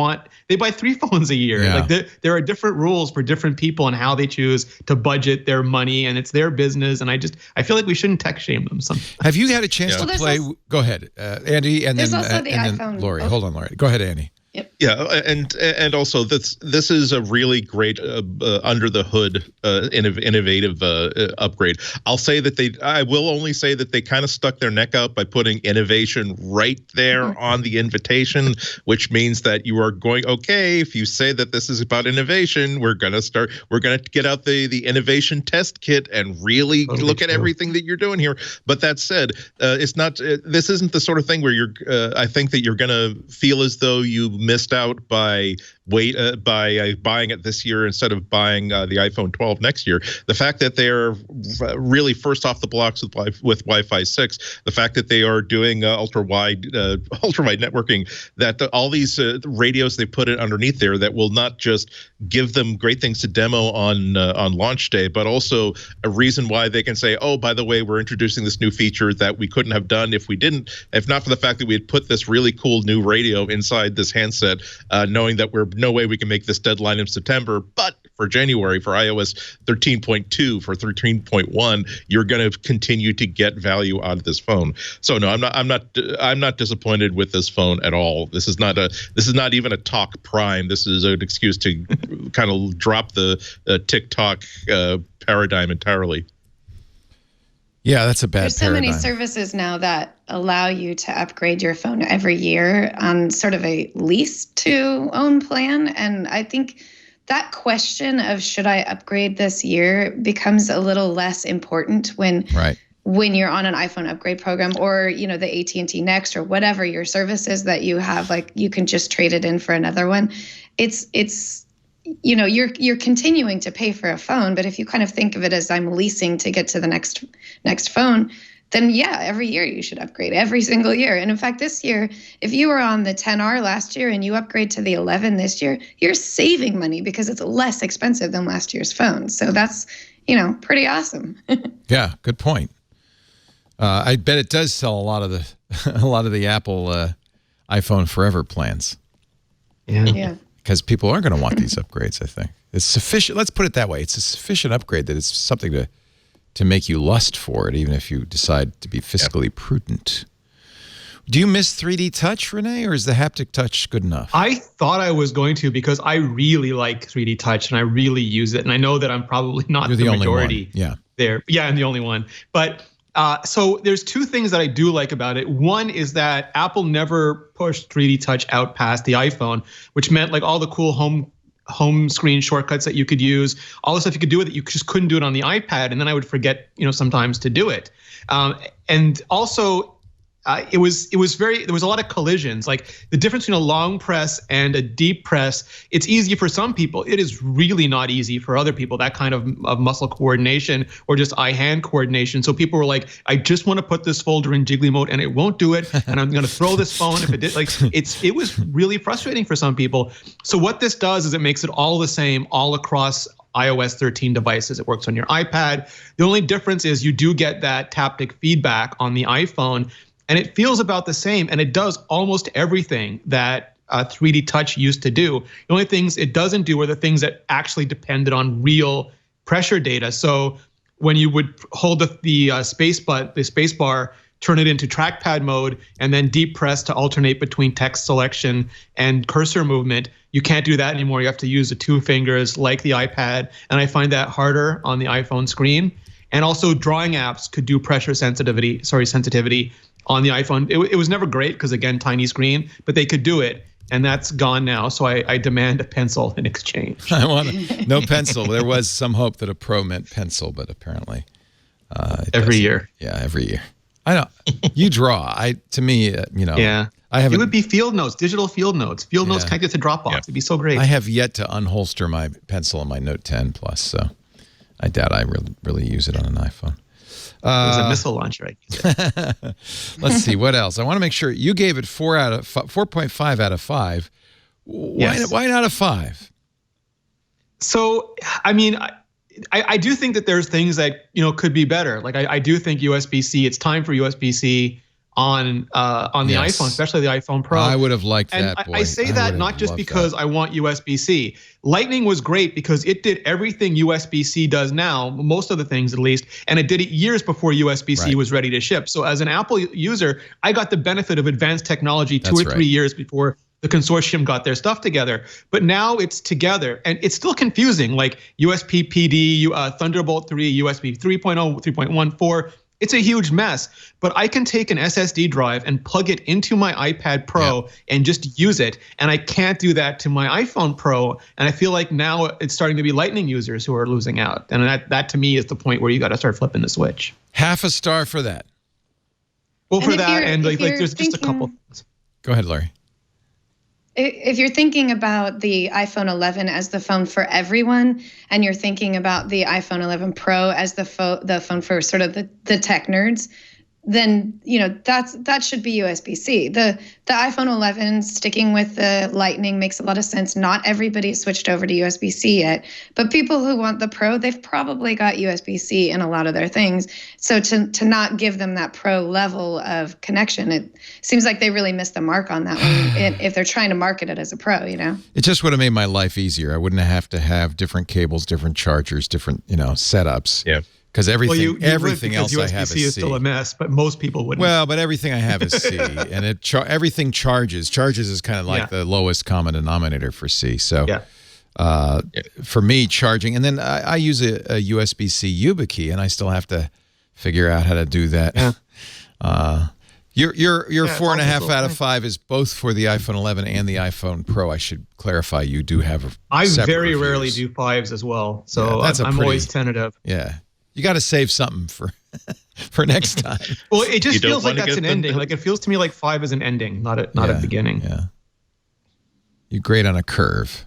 they buy 3 phones a year. Yeah. Like there are different rules for different people and how they choose to budget their money, and it's their business. And I feel like we shouldn't tech shame them. Have you had a chance to play? Go ahead, Andy, and then iPhone. Lori. Hold on, Lori. Go ahead, Andy. Yep. Yeah, and also this is a really great under the hood innovative upgrade. I will only say that they kind of stuck their neck out by putting innovation right there on the invitation, which means that you are going, okay, if you say that this is about innovation, we're gonna get out the innovation test kit and really look at everything that you're doing here. But that said, it's not. This isn't the sort of thing where I think that you're gonna feel as though you missed out by buying it this year instead of buying the iPhone 12 next year. The fact that they're really first off the blocks with Wi-Fi 6, the fact that they are doing ultra-wide networking, that all these radios they put it underneath there that will not just give them great things to demo on launch day, but also a reason why they can say, oh, by the way, we're introducing this new feature that we couldn't have done if not for the fact that we had put this really cool new radio inside this handset, knowing that we're no way we can make this deadline in September, but for January, for iOS 13.2, for 13.1, you're going to continue to get value out of this phone. So no, I'm not disappointed with this phone at all. This is not even a talk prime. This is an excuse to kind of drop the TikTok paradigm entirely. Yeah, that's a bad There's so paradigm. many services now that allow you to upgrade your phone every year on sort of a lease to own plan. And I think that question of should I upgrade this year becomes a little less important when you're on an iPhone upgrade program, or the AT&T Next or whatever your services that you have, like you can just trade it in for another one. It's you're continuing to pay for a phone, but if you kind of think of it as I'm leasing to get to the next phone, then yeah, every year you should upgrade, every single year. And in fact, this year, if you were on the 10R last year and you upgrade to the 11 this year, you're saving money because it's less expensive than last year's phone. So that's, pretty awesome. Yeah, good point. I bet it does sell a lot of the Apple iPhone Forever plans. Yeah. Because people are going to want these upgrades, I think. It's sufficient. Let's put it that way. It's a sufficient upgrade that it's something to make you lust for it, even if you decide to be fiscally prudent. Do you miss 3D Touch, Rene, or is the Haptic Touch good enough? I thought I was going to, because I really like 3D Touch and I really use it. And I know that I'm probably not the majority there. Yeah, I'm the only one. But so there's two things that I do like about it. One is that Apple never pushed 3D Touch out past the iPhone, which meant like all the cool home screen shortcuts that you could use, all the stuff you could do with it, you just couldn't do it on the iPad. And then I would forget, sometimes to do it. And also, there was a lot of collisions. Like the difference between a long press and a deep press, it's easy for some people. It is really not easy for other people, that kind of muscle coordination or just eye-hand coordination. So people were like, I just want to put this folder in jiggly mode and it won't do it. And I'm going to throw this phone if it did. Like it was really frustrating for some people. So what this does is it makes it all the same all across iOS 13 devices. It works on your iPad. The only difference is you do get that haptic feedback on the iPhone. And it feels about the same, and it does almost everything that 3D Touch used to do. The only things it doesn't do are the things that actually depended on real pressure data. So when you would hold the space bar, turn it into trackpad mode, and then deep press to alternate between text selection and cursor movement, you can't do that anymore. You have to use the two fingers like the iPad, and I find that harder on the iPhone screen. And also drawing apps could do pressure sensitivity on the iPhone. It was never great because, again, tiny screen, but they could do it. And that's gone now. So I demand a pencil in exchange. I want no pencil. There was some hope that a Pro meant pencil, but apparently every year. Yeah, every year. I know. You draw. Yeah. It would be field notes, digital field notes. Field notes connected to Dropbox. It'd be so great. I have yet to unholster my pencil on my Note 10 Plus, so I doubt I really use it on an iPhone. It was a missile launcher. Let's see what else. I want to make sure you gave it 4.5 out of 5. Why not a 5? So, I mean, I do think that there's things that could be better. Like I do think USB-C. It's time for USB-C on the iPhone, especially the iPhone Pro. I would have liked that. I say that not just because I want USB-C. Lightning was great because it did everything USB-C does now, most of the things at least, and it did it years before USB-C was ready to ship. So as an Apple user, I got the benefit of advanced technology 2 or 3 years before the consortium got their stuff together. But now it's together, and it's still confusing. Like USB PD, Thunderbolt 3, USB 3.0, 3.14. It's a huge mess, but I can take an SSD drive and plug it into my iPad Pro and just use it. And I can't do that to my iPhone Pro. And I feel like now it's starting to be Lightning users who are losing out. And that to me is the point where you got to start flipping the switch. Half a star for that. Well, for that, and like there's just a couple things. Go ahead, Larry. If you're thinking about the iPhone 11 as the phone for everyone, and you're thinking about the iPhone 11 Pro as the phone for sort of the tech nerds, then that should be USB-C. The iPhone 11 sticking with the Lightning makes a lot of sense. Not everybody switched over to USB-C yet, but people who want the Pro, they've probably got USB-C in a lot of their things. So to not give them that Pro level of connection, it seems like they really missed the mark on that one. If they're trying to market it as a Pro, It just would have made my life easier. I wouldn't have to have different cables, different chargers, different setups. Yeah. Because everything else I have is C. is still a mess, but most people wouldn't. Well, but everything I have is C, and everything charges. Charges is kind of like the lowest common denominator for C. So, for me, charging, and then I use a USB-C YubiKey, and I still have to figure out how to do that. Yeah. Your 4.5 out of 5 is both for the iPhone 11 and the iPhone Pro. I should clarify, you do have I very rarely do 5s as well, so I'm always tentative. Yeah. You got to save something for next time. Well, it just feels like that's an ending. Like it feels to me like 5 is an ending, not a beginning. Yeah. You grade on a curve.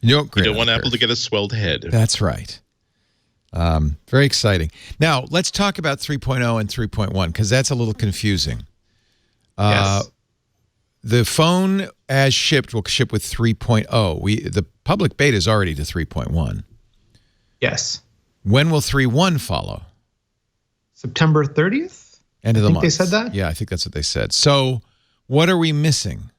You don't want Apple to get a swelled head. That's right. Very exciting. Now, let's talk about 3.0 and 3.1 because that's a little confusing. Yes. The phone as shipped will ship with 3.0. The public beta is already to 3.1. Yes. When will 3.1 follow? September 30th? End of the month. They said that? Yeah, I think that's what they said. So what are we missing?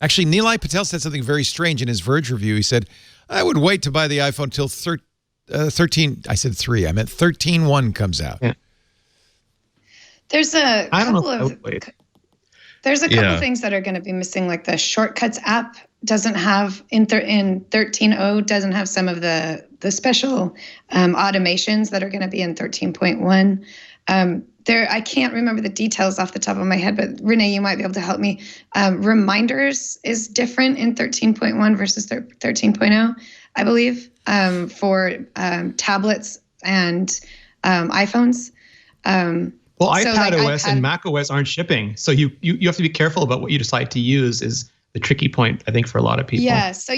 Actually, Nilay Patel said something very strange in his Verge review. He said, I would wait to buy the iPhone till 13. I said 3. I meant 13.1 comes out. Yeah. There's a couple of things that are going to be missing, like the Shortcuts app doesn't have in 13.0 doesn't have some of the special automations that are going to be in 13.1. I can't remember the details off the top of my head, but Rene, you might be able to help me. Reminders is different in 13.1 versus 13.0, I believe, for tablets and iPhones. Well, iPadOS and macOS aren't shipping, so you have to be careful about what you decide to use. Is the tricky point, I think, for a lot of people. Yeah, so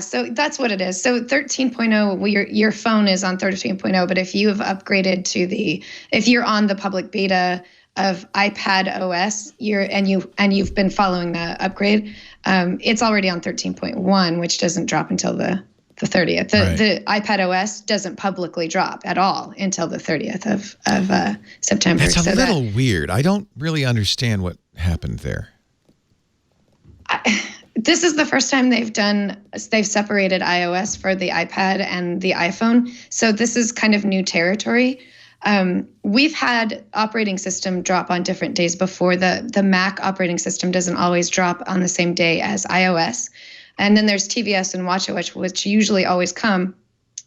so that's what it is. So 13.0, your phone is on 13.0, but if you have upgraded if you're on the public beta of iPadOS, you've been following the upgrade, it's already on 13.1, which doesn't drop until the 30th. The iPadOS doesn't publicly drop at all until the 30th of September. It's a little weird. I don't really understand what happened there. This is the first time they've separated iOS for the iPad and the iPhone. So this is kind of new territory. We've had operating system drop on different days before. The Mac operating system doesn't always drop on the same day as iOS. And then there's tvOS and watchOS, which usually always come.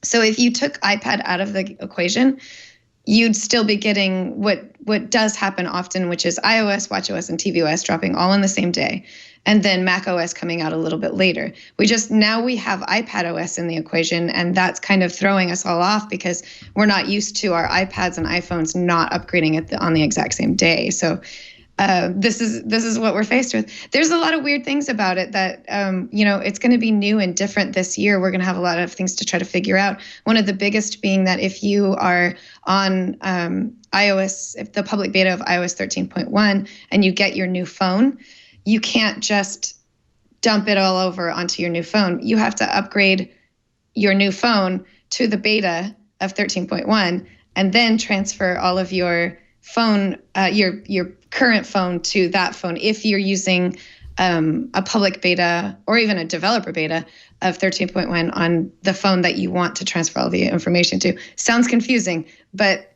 So if you took iPad out of the equation, you'd still be getting what does happen often, which is iOS, watchOS, and tvOS dropping all on the same day, and then macOS coming out a little bit later. Now we have iPadOS in the equation, and that's kind of throwing us all off because we're not used to our iPads and iPhones not upgrading it on the exact same day. So this is what we're faced with. There's a lot of weird things about it that, it's going to be new and different this year. We're going to have a lot of things to try to figure out. One of the biggest being that if you are on iOS, if the public beta of iOS 13.1 and you get your new phone, you can't just dump it all over onto your new phone. You have to upgrade your new phone to the beta of 13.1 and then transfer all of your phone, your current phone to that phone if you're using a public beta or even a developer beta of 13.1 on the phone that you want to transfer all the information to. Sounds confusing, but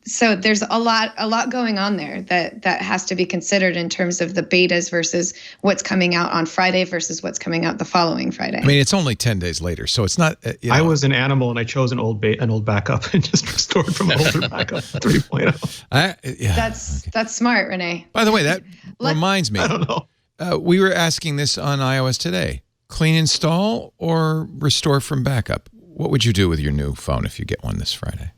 So there's a lot going on there that has to be considered in terms of the betas versus what's coming out on Friday versus what's coming out the following Friday. I mean, it's only 10 days later, so it's not. I was an animal and I chose an old backup and just restored from an older backup 3.0. That's smart, Rene. By the way, that reminds me. I don't know. We were asking this on iOS today. Clean install or restore from backup? What would you do with your new phone if you get one this Friday?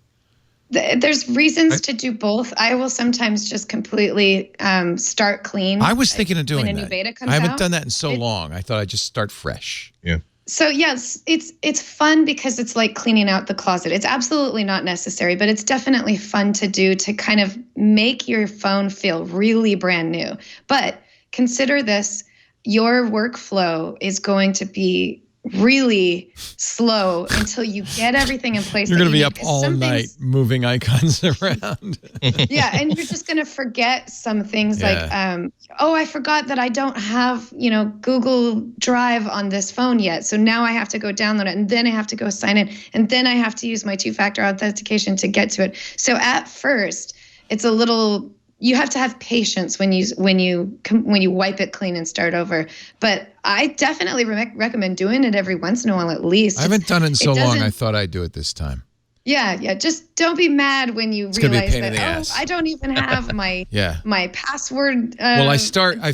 There's reasons to do both. I will sometimes just completely start clean. I was thinking of doing when a that. new beta comes I haven't out. done that in so long. I thought I'd just start fresh. Yeah. So yes, it's fun because it's like cleaning out the closet. It's absolutely not necessary, but it's definitely fun to do to kind of make your phone feel really brand new. But consider this, your workflow is going to be really slow until you get everying in place. You're going to be up all night moving icons around. Yeah, and you're just going to forget some things like, I forgot that I don't have, Google Drive on this phone yet. So now I have to go download it, and then I have to go sign in, and then I have to use my two-factor authentication to get to it. So at first, it's a little. You have to have patience when you wipe it clean and start over. But I definitely recommend doing it every once in a while at least. I haven't done it in so long. I thought I'd do it this time. Yeah. Just don't be mad when you realize that I don't even have my my password.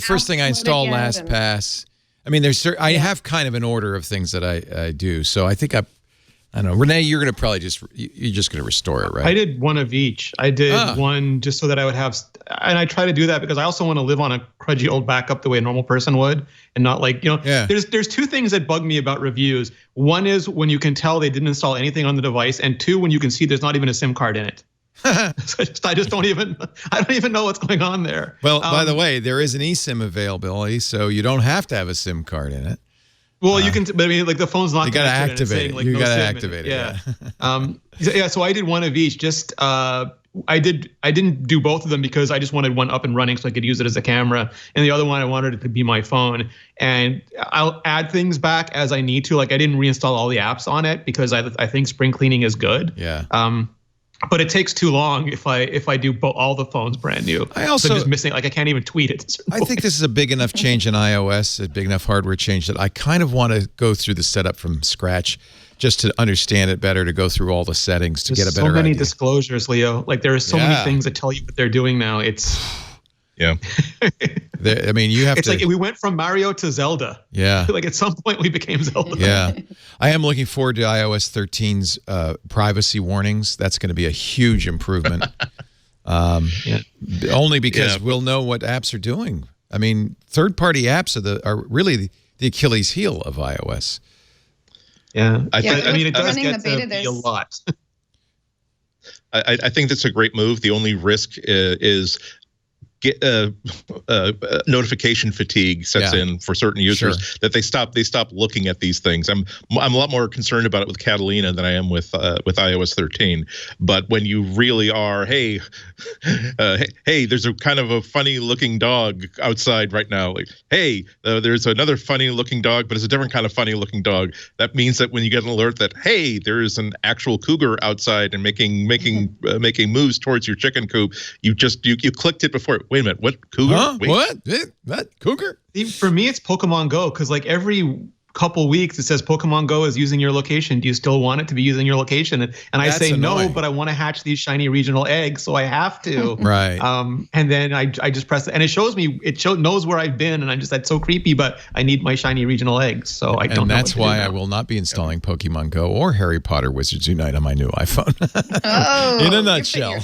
First thing I install LastPass. I mean, I have kind of an order of things that I do. So I think I don't know. Rene, you're going to probably you're just going to restore it, right? I did one of each. I did one just so that I would have, and I try to do that because I also want to live on a crudgy old backup the way a normal person would, and not like, there's two things that bug me about reviews. One is when you can tell they didn't install anything on the device, and two, when you can see there's not even a SIM card in it. So I don't even know what's going on there. Well, by the way, there is an eSIM availability, so you don't have to have a SIM card in it. Well, you can, but I mean, like the phone's not. You got to activate it. You got to activate it. Yeah. So I did one of each. Just I didn't do both of them because I just wanted one up and running so I could use it as a camera, and the other one I wanted it to be my phone. And I'll add things back as I need to. Like I didn't reinstall all the apps on it because I think spring cleaning is good. Yeah. But it takes too long if I do all the phones brand new. I'm just missing, like I can't even tweet it. I think this is a big enough change in iOS, a big enough hardware change that I kind of want to go through the setup from scratch just to understand it better, to go through all the settings to get a better idea. So many disclosures, Leo. Like there are so many things that tell you what they're doing now. It's yeah. I mean, you have it's like we went from Mario to Zelda. Yeah. Like at some point we became Zelda. Yeah. I am looking forward to iOS 13's privacy warnings. That's going to be a huge improvement. Only because we'll know what apps are doing. I mean, third-party apps are really the Achilles heel of iOS. Yeah. I mean, it does get to be a lot. I think that's a great move. The only risk is notification fatigue sets in for certain users that they stop looking at these things. I'm a lot more concerned about it with Catalina than I am with iOS 13. But when you really are, hey, there's a kind of a funny looking dog outside right now. Like, hey, there's another funny looking dog, but it's a different kind of funny looking dog. That means that when you get an alert that, hey, there is an actual cougar outside and making moves towards your chicken coop, you clicked it before. Wait a minute, what cougar? Huh? What? That cougar? For me, it's Pokemon Go, because like every couple weeks it says Pokemon Go is using your location. Do you still want it to be using your location? And I say annoying. No, but I want to hatch these shiny regional eggs, so I have to. Right. And then I just press it, and it shows me. It knows where I've been, and I'm just, that's so creepy. But I need my shiny regional eggs, so I don't. And that's why I will not be installing Pokemon Go or Harry Potter Wizards Unite on my new iPhone. In a nutshell.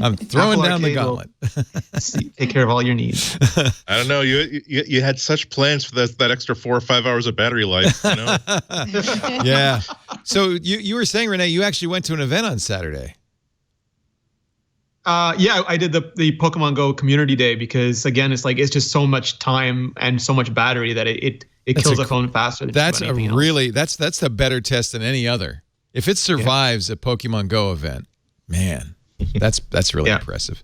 I'm throwing down the gauntlet. Take care of all your needs. I don't know. You had such plans for that extra 4 or 5 hours of battery life. You know? Yeah. So you were saying, Rene, you actually went to an event on Saturday. Yeah, I did the Pokemon Go Community Day because again, it's just so much time and so much battery that it kills a phone faster. Than that's the better test than any other. If it survives a Pokemon Go event, man, that's really impressive.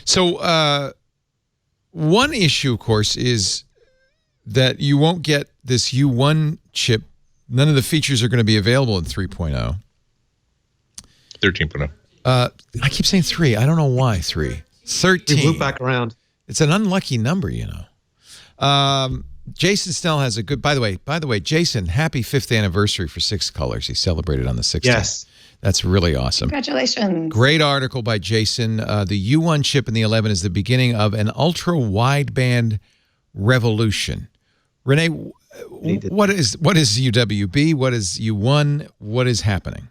So one issue, of course, is that you won't get this U1 chip. None of the features are going to be available in 3.0. 13.0. I keep saying 3. I don't know why 3. 13. We loop back around. It's an unlucky number, you know. Jason Snell has a good. By the way, Jason, happy 5th anniversary for 6 Colors. He celebrated on the 16th. Yes. That's really awesome. Congratulations. Great article by Jason. The U1 chip in the 11 is the beginning of an ultra-wideband revolution. Rene, what is UWB? What is U1? What is happening?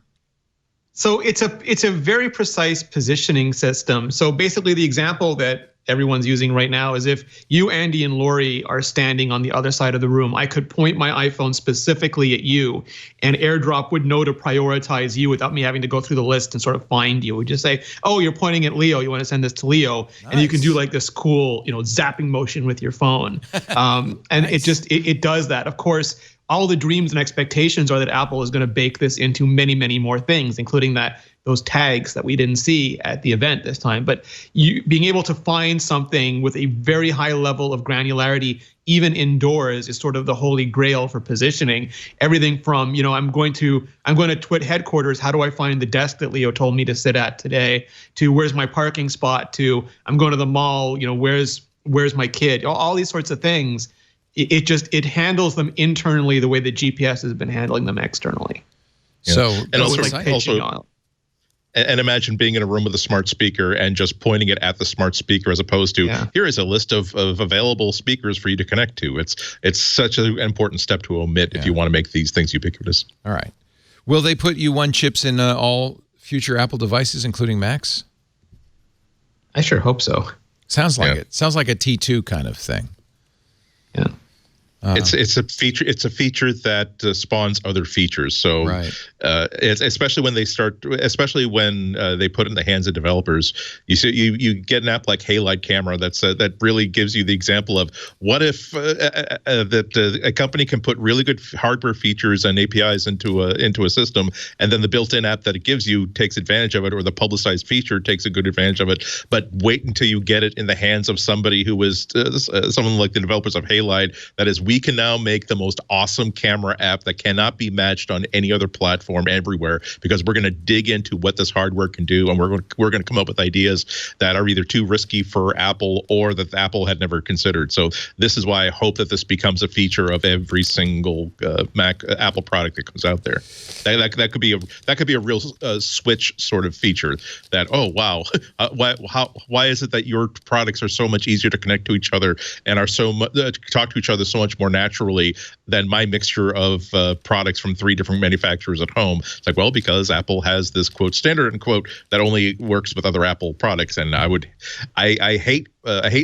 So it's a very precise positioning system. So basically the example that everyone's using right now is if you, Andy, and Lori are standing on the other side of the room, I could point my iPhone specifically at you, and AirDrop would know to prioritize you without me having to go through the list and sort of find you. It would just say, oh, you're pointing at Leo. You want to send this to Leo. Nice. And you can do like this cool, zapping motion with your phone. And nice. it does that. Of course, all the dreams and expectations are that Apple is going to bake this into many, many more things, including those tags that we didn't see at the event this time. But you being able to find something with a very high level of granularity, even indoors, is sort of the holy grail for positioning. Everything from, I'm going to Twit headquarters. How do I find the desk that Leo told me to sit at today? To where's my parking spot? To I'm going to the mall. Where's my kid? All these sorts of things. It handles them internally the way that GPS has been handling them externally. Yeah. So and also and imagine being in a room with a smart speaker and just pointing it at the smart speaker as opposed to here is a list of available speakers for you to connect to. It's such an important step to omit if you want to make these things ubiquitous. All right. Will they put U1 chips in all future Apple devices, including Macs? I sure hope so. Sounds like it. Sounds like a T2 kind of thing. Yeah. It's a feature. It's a feature that spawns other features. So, especially when they put it in the hands of developers, you get an app like Halide Camera that really gives you the example of what if a company can put really good hardware features and APIs into a system, and then the built-in app that it gives you takes advantage of it, or the publicized feature takes a good advantage of it. But wait until you get it in the hands of somebody who is someone like the developers of Halide. That is, we can now make the most awesome camera app that cannot be matched on any other platform everywhere, because we're going to dig into what this hardware can do, and we're going to come up with ideas that are either too risky for Apple or that Apple had never considered. So this is why I hope that this becomes a feature of every single Apple product that comes out there. That could be a real switch sort of feature. That why is it that your products are so much easier to connect to each other and are so talk to each other so much more naturally than my mixture of products from 3 different manufacturers at home? It's like, well, because Apple has this quote standard unquote that only works with other Apple products. And I hate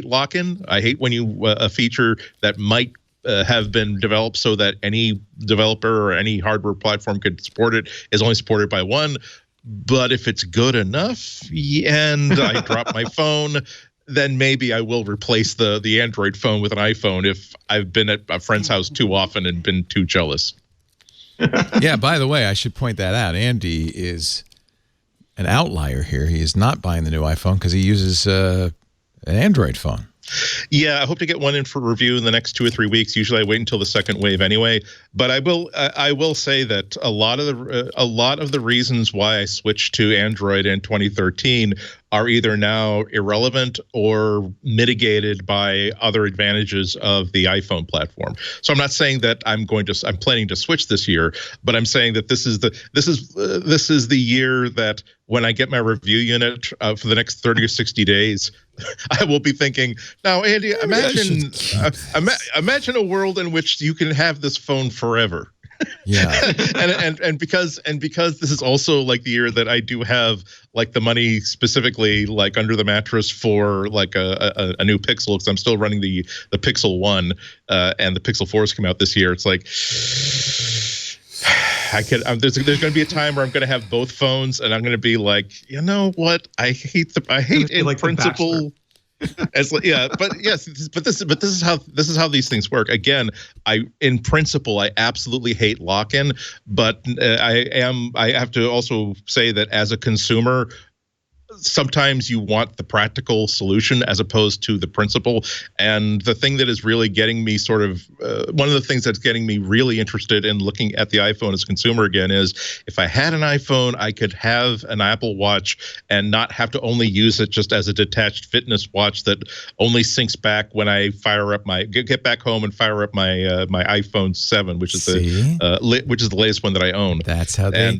lock-in. I hate when a feature that might have been developed so that any developer or any hardware platform could support it is only supported by one. But if it's good enough and I drop my phone, then maybe I will replace the Android phone with an iPhone if I've been at a friend's house too often and been too jealous. Yeah, by the way, I should point that out. Andy is an outlier here. He is not buying the new iPhone because he uses an Android phone. Yeah, I hope to get one in for review in the next 2 or 3 weeks. Usually I wait until the second wave anyway. But I will say that a lot of the reasons why I switched to Android in 2013 are either now irrelevant or mitigated by other advantages of the iPhone platform. So I'm not saying that I'm planning to switch this year, but I'm saying that this is the year that when I get my review unit for the next 30 or 60 days, I will be thinking, now, Andy, imagine a world in which you can have this phone forever. Yeah. and because this is also like the year that I do have like the money specifically like under the mattress for like a new Pixel, because I'm still running the Pixel 1 and the Pixel 4s come out this year. It's like there's going to be a time where I'm going to have both phones and I'm going to be like, you know what? I hate in like principle. But this is how these things work. Again, in principle I absolutely hate lock-in, but I have to also say that as a consumer, sometimes you want the practical solution as opposed to the principle. And the thing that is really getting me sort of one of the things that's getting me really interested in looking at the iPhone as a consumer again is if I had an iPhone, I could have an Apple Watch and not have to only use it just as a detached fitness watch that only syncs back when I fire up get back home and fire up my my iPhone 7, which is the latest one that I own. That's how they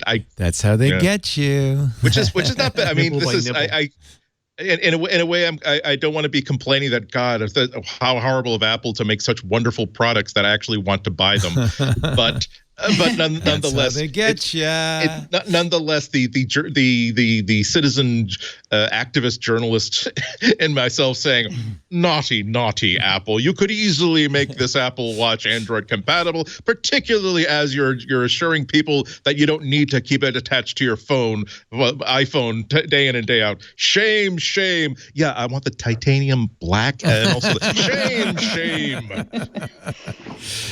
get you. Which is not bad. I mean, this is in a way I don't want to be complaining that God, how horrible of Apple to make such wonderful products that I actually want to buy them, but nonetheless, they get you. Nonetheless, the citizen activist journalist in myself saying, naughty Apple, you could easily make this Apple Watch Android compatible, particularly as you're assuring people that you don't need to keep it attached to your iPhone day in and day out. Shame. Yeah, I want the titanium black and also the shame.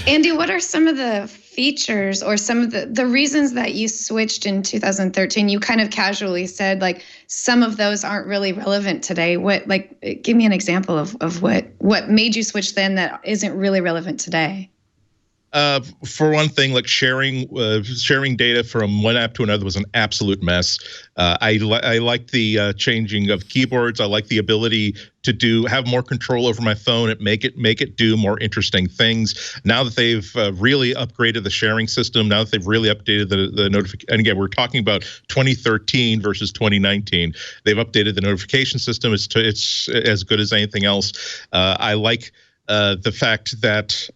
Andy, what are some of the features or some of the reasons that you switched in 2013? You kind of casually said like some of those aren't really relevant today. Give me an example of what made you switch then that isn't really relevant today. For one thing, like sharing data from one app to another was an absolute mess. I like the changing of keyboards. I like the ability to have more control over my phone and make it do more interesting things. Now that they've really upgraded the sharing system, now that they've really updated the notification, and again, we're talking about 2013 versus 2019. They've updated the notification system. It's as good as anything else. I like the fact that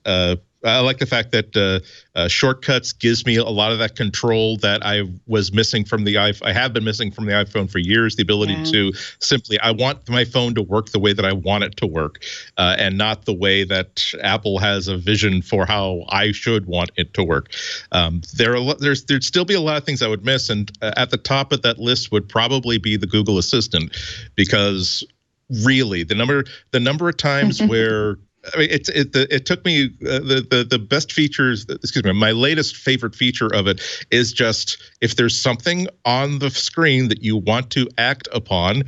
shortcuts gives me a lot of that control that I was missing from the iPhone. I have been missing from the iPhone for years. The ability to simply, I want my phone to work the way that I want it to work, and not the way that Apple has a vision for how I should want it to work. There'd still be a lot of things I would miss, and at the top of that list would probably be the Google Assistant, because really the number of times where I mean, it took me the best features. Excuse me, my latest favorite feature of it is just if there's something on the screen that you want to act upon,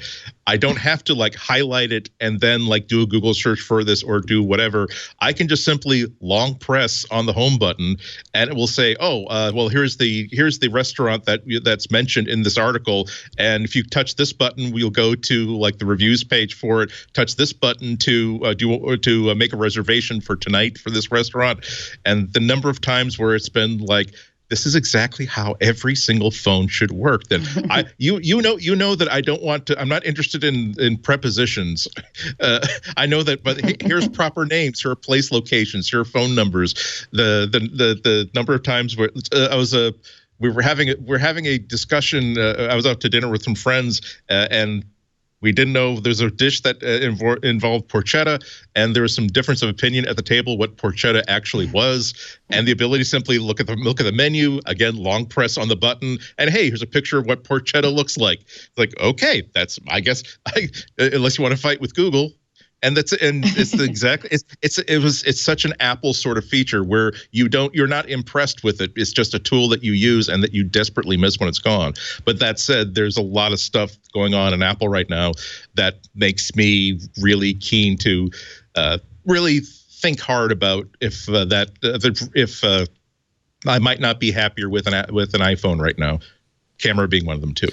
I don't have to like highlight it and then like do a Google search for this or do whatever. I can just simply long press on the home button and it will say, well, here's the restaurant that's mentioned in this article. And if you touch this button, we'll go to like the reviews page for it. Touch this button to make a reservation for tonight for this restaurant. And the number of times where it's been like, this is exactly how every single phone should work. Then you know that I don't want to. I'm not interested in prepositions. I know that, but here's proper names, here are place locations, here are phone numbers. The number of times where we're having a discussion. I was out to dinner with some friends and we didn't know there's a dish that involved porchetta, and there was some difference of opinion at the table what porchetta actually was. And the ability to simply look at the menu again, long press on the button, and hey, here's a picture of what porchetta looks like. Like, okay, that's unless you want to fight with Google. And it's the exact it's such an Apple sort of feature where you're not impressed with it. It's just a tool that you use and that you desperately miss when it's gone. But that said, there's a lot of stuff going on in Apple right now that makes me really keen to really think hard about if I might not be happier with an iPhone right now. Camera being one of them too.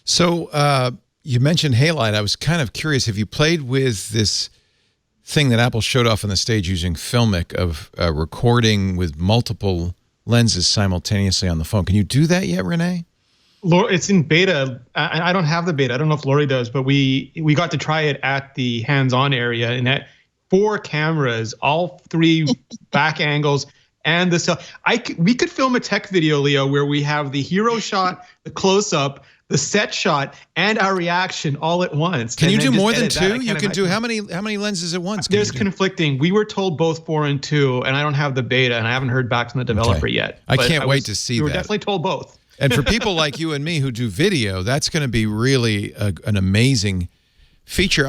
So you mentioned Halide. I was kind of curious. Have you played with this thing that Apple showed off on the stage using Filmic of recording with multiple lenses simultaneously on the phone? Can you do that yet, Rene? It's in beta. I don't have the beta. I don't know if Lori does, but we got to try it at the hands-on area, and at 4 cameras, all 3 back angles, and we could film a tech video, Leo, where we have the hero shot, the close-up, the set shot, and our reaction all at once. Can you do more than 2? You can do how many lenses at once? There's conflicting. We were told both 4 and 2, and I don't have the beta, and I haven't heard back from the developer yet. I can't wait to see that. We were definitely told both. And for people like you and me who do video, that's going to be really an amazing feature.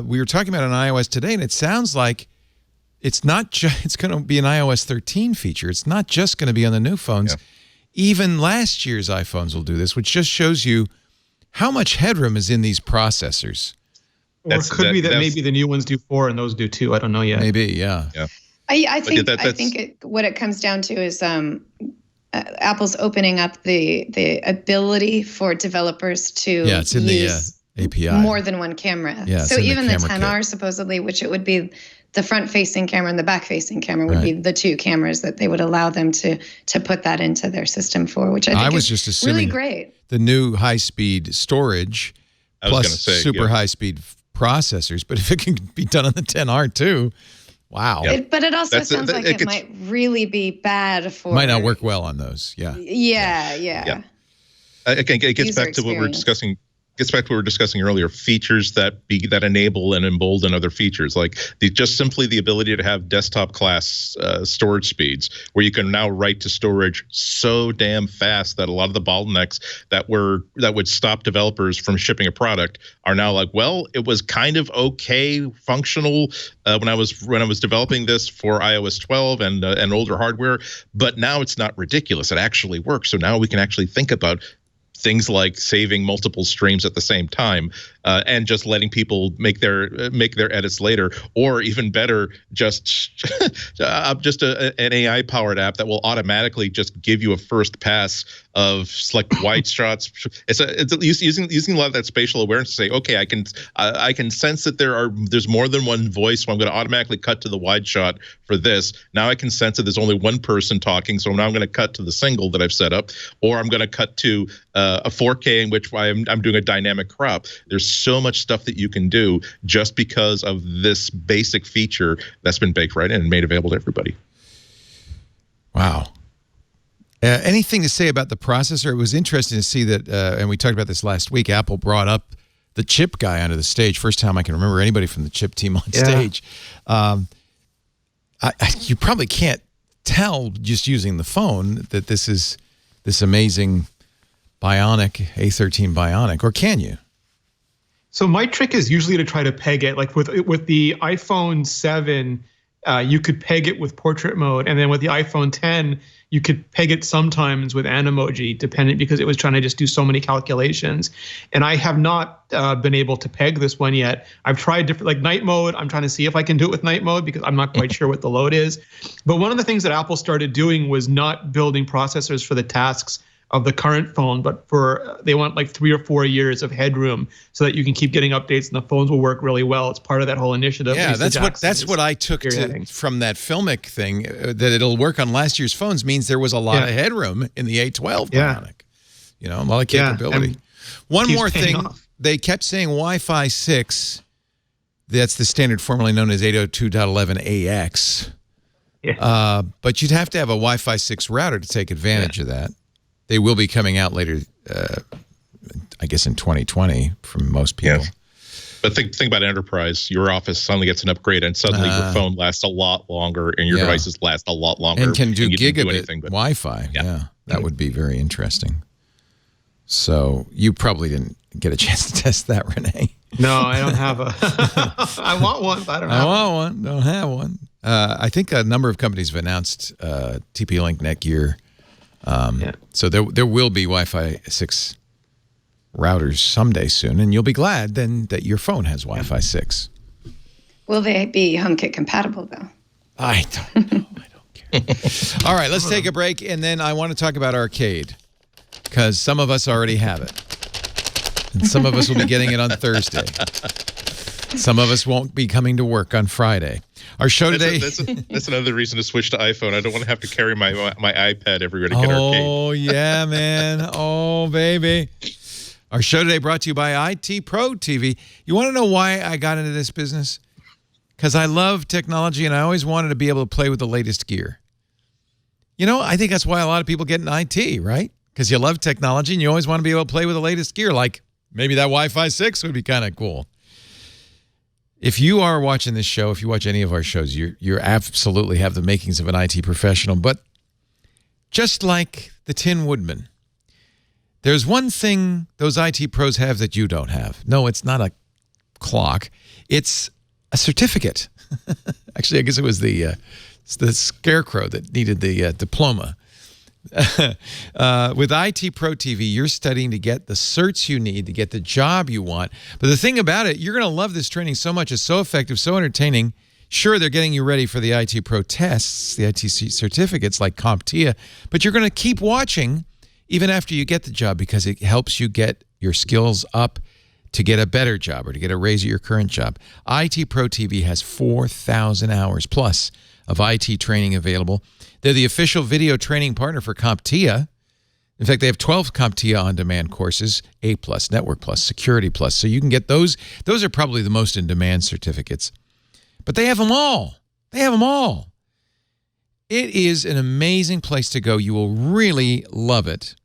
We were talking about on iOS today, and it sounds like it's not just. It's going to be an iOS 13 feature. It's not just going to be on the new phones. Yeah. Even last year's iPhones will do this, which just shows you how much headroom is in these processors? Or it could be that maybe the new ones do 4 and those do 2. I don't know yet. Maybe, yeah. I think what it comes down to is Apple's opening up the ability for developers to it's in use the API. More than one camera. Yeah, so even the 10R supposedly, which it would be the front-facing camera and the back-facing camera would be the 2 cameras that they would allow them to put that into their system for, which I think was just assuming really great. The new high-speed storage plus super high-speed processors, but if it can be done on the 10R too, wow. But it also sounds like it might really be bad for... Might not work well on those, yeah. Again, it gets back to what we were discussing. Gets back to what we were discussing earlier, features that enable and embolden other features, like just simply the ability to have desktop class storage speeds, where you can now write to storage so damn fast that a lot of the bottlenecks that would stop developers from shipping a product are now like, well, it was kind of okay, functional when I was developing this for iOS 12 and older hardware, but now it's not ridiculous. It actually works. So now we can actually think about things like saving multiple streams at the same time, and just letting people make their edits later, or even better, just an AI powered app that will automatically just give you a first pass of select wide shots. It's using a lot of that spatial awareness to say, okay, I can sense that there's more than one voice, so I'm going to automatically cut to the wide shot for this. Now I can sense that there's only one person talking, so now I'm going to cut to the single that I've set up, or I'm going to cut to a 4K in which I'm doing a dynamic crop. There's so much stuff that you can do just because of this basic feature that's been baked right in and made available to everybody. Wow. Anything to say about the processor? It was interesting to see that, and we talked about this last week, Apple brought up the chip guy onto the stage. First time I can remember anybody from the chip team on stage. You probably can't tell just using the phone that this is this amazing Bionic, A13 Bionic, or can you? So my trick is usually to try to peg it. Like with the iPhone 7, you could peg it with portrait mode, and then with the iPhone 10, you could peg it sometimes with Animoji, dependent, because it was trying to just do so many calculations. And I have not been able to peg this one yet. I've tried different, like night mode. I'm trying to see if I can do it with night mode because I'm not quite sure what the load is. But one of the things that Apple started doing was not building processors for the tasks of the current phone, but they want like 3 or 4 years of headroom so that you can keep getting updates and the phones will work really well. It's part of that whole initiative. Yeah, that's what I took from that Filmic thing, that it'll work on last year's phones means there was a lot of headroom in the A12 Bionic. You know, a lot of capability. One more thing, they kept saying Wi-Fi 6. That's the standard formerly known as 802.11ax. Yeah. But you'd have to have a Wi-Fi 6 router to take advantage of that. They will be coming out later, I guess, in 2020 from most people. Yeah. But think about enterprise. Your office suddenly gets an upgrade, and suddenly your phone lasts a lot longer, and your devices last a lot longer. And can do gigabit Wi-Fi. Yeah, that would be very interesting. So you probably didn't get a chance to test that, Rene. No, I don't have a. I want one, but I don't have one. I want one. Don't have one. I think a number of companies have announced TP-Link, Netgear. So there will be Wi-Fi 6 routers someday soon, and you'll be glad then that your phone has Wi-Fi 6. Will they be HomeKit compatible, though? I don't know. I don't care. All right, let's take a break, and then I want to talk about Arcade, because some of us already have it, and some of us will be getting it on Thursday. Some of us won't be coming to work on Friday. Our show today... That's another reason to switch to iPhone. I don't want to have to carry my iPad everywhere to get Arcade. Oh, yeah, man. Oh, baby. Our show today brought to you by IT Pro TV. You want to know why I got into this business? Because I love technology, and I always wanted to be able to play with the latest gear. You know, I think that's why a lot of people get in IT, right? Because you love technology, and you always want to be able to play with the latest gear. Like, maybe that Wi-Fi 6 would be kind of cool. If you are watching this show, if you watch any of our shows, you absolutely have the makings of an IT professional. But just like the Tin Woodman, there's one thing those IT pros have that you don't have. No, it's not a clock. It's a certificate. Actually, I guess it was the scarecrow that needed the diploma With IT Pro TV, you're studying to get the certs you need to get the job you want. But the thing about it, you're going to love this training so much. It's so effective, so entertaining. Sure, they're getting you ready for the IT Pro tests, the ITC certificates like CompTIA, but you're going to keep watching even after you get the job because it helps you get your skills up to get a better job or to get a raise at your current job. IT Pro TV has 4,000 hours plus of IT training available. They're the official video training partner for CompTIA. In fact, they have 12 CompTIA on-demand courses, A+, Network Plus, Security Plus. So you can get those. Those are probably the most in-demand certificates. But they have them all. They have them all. It is an amazing place to go. You will really love it.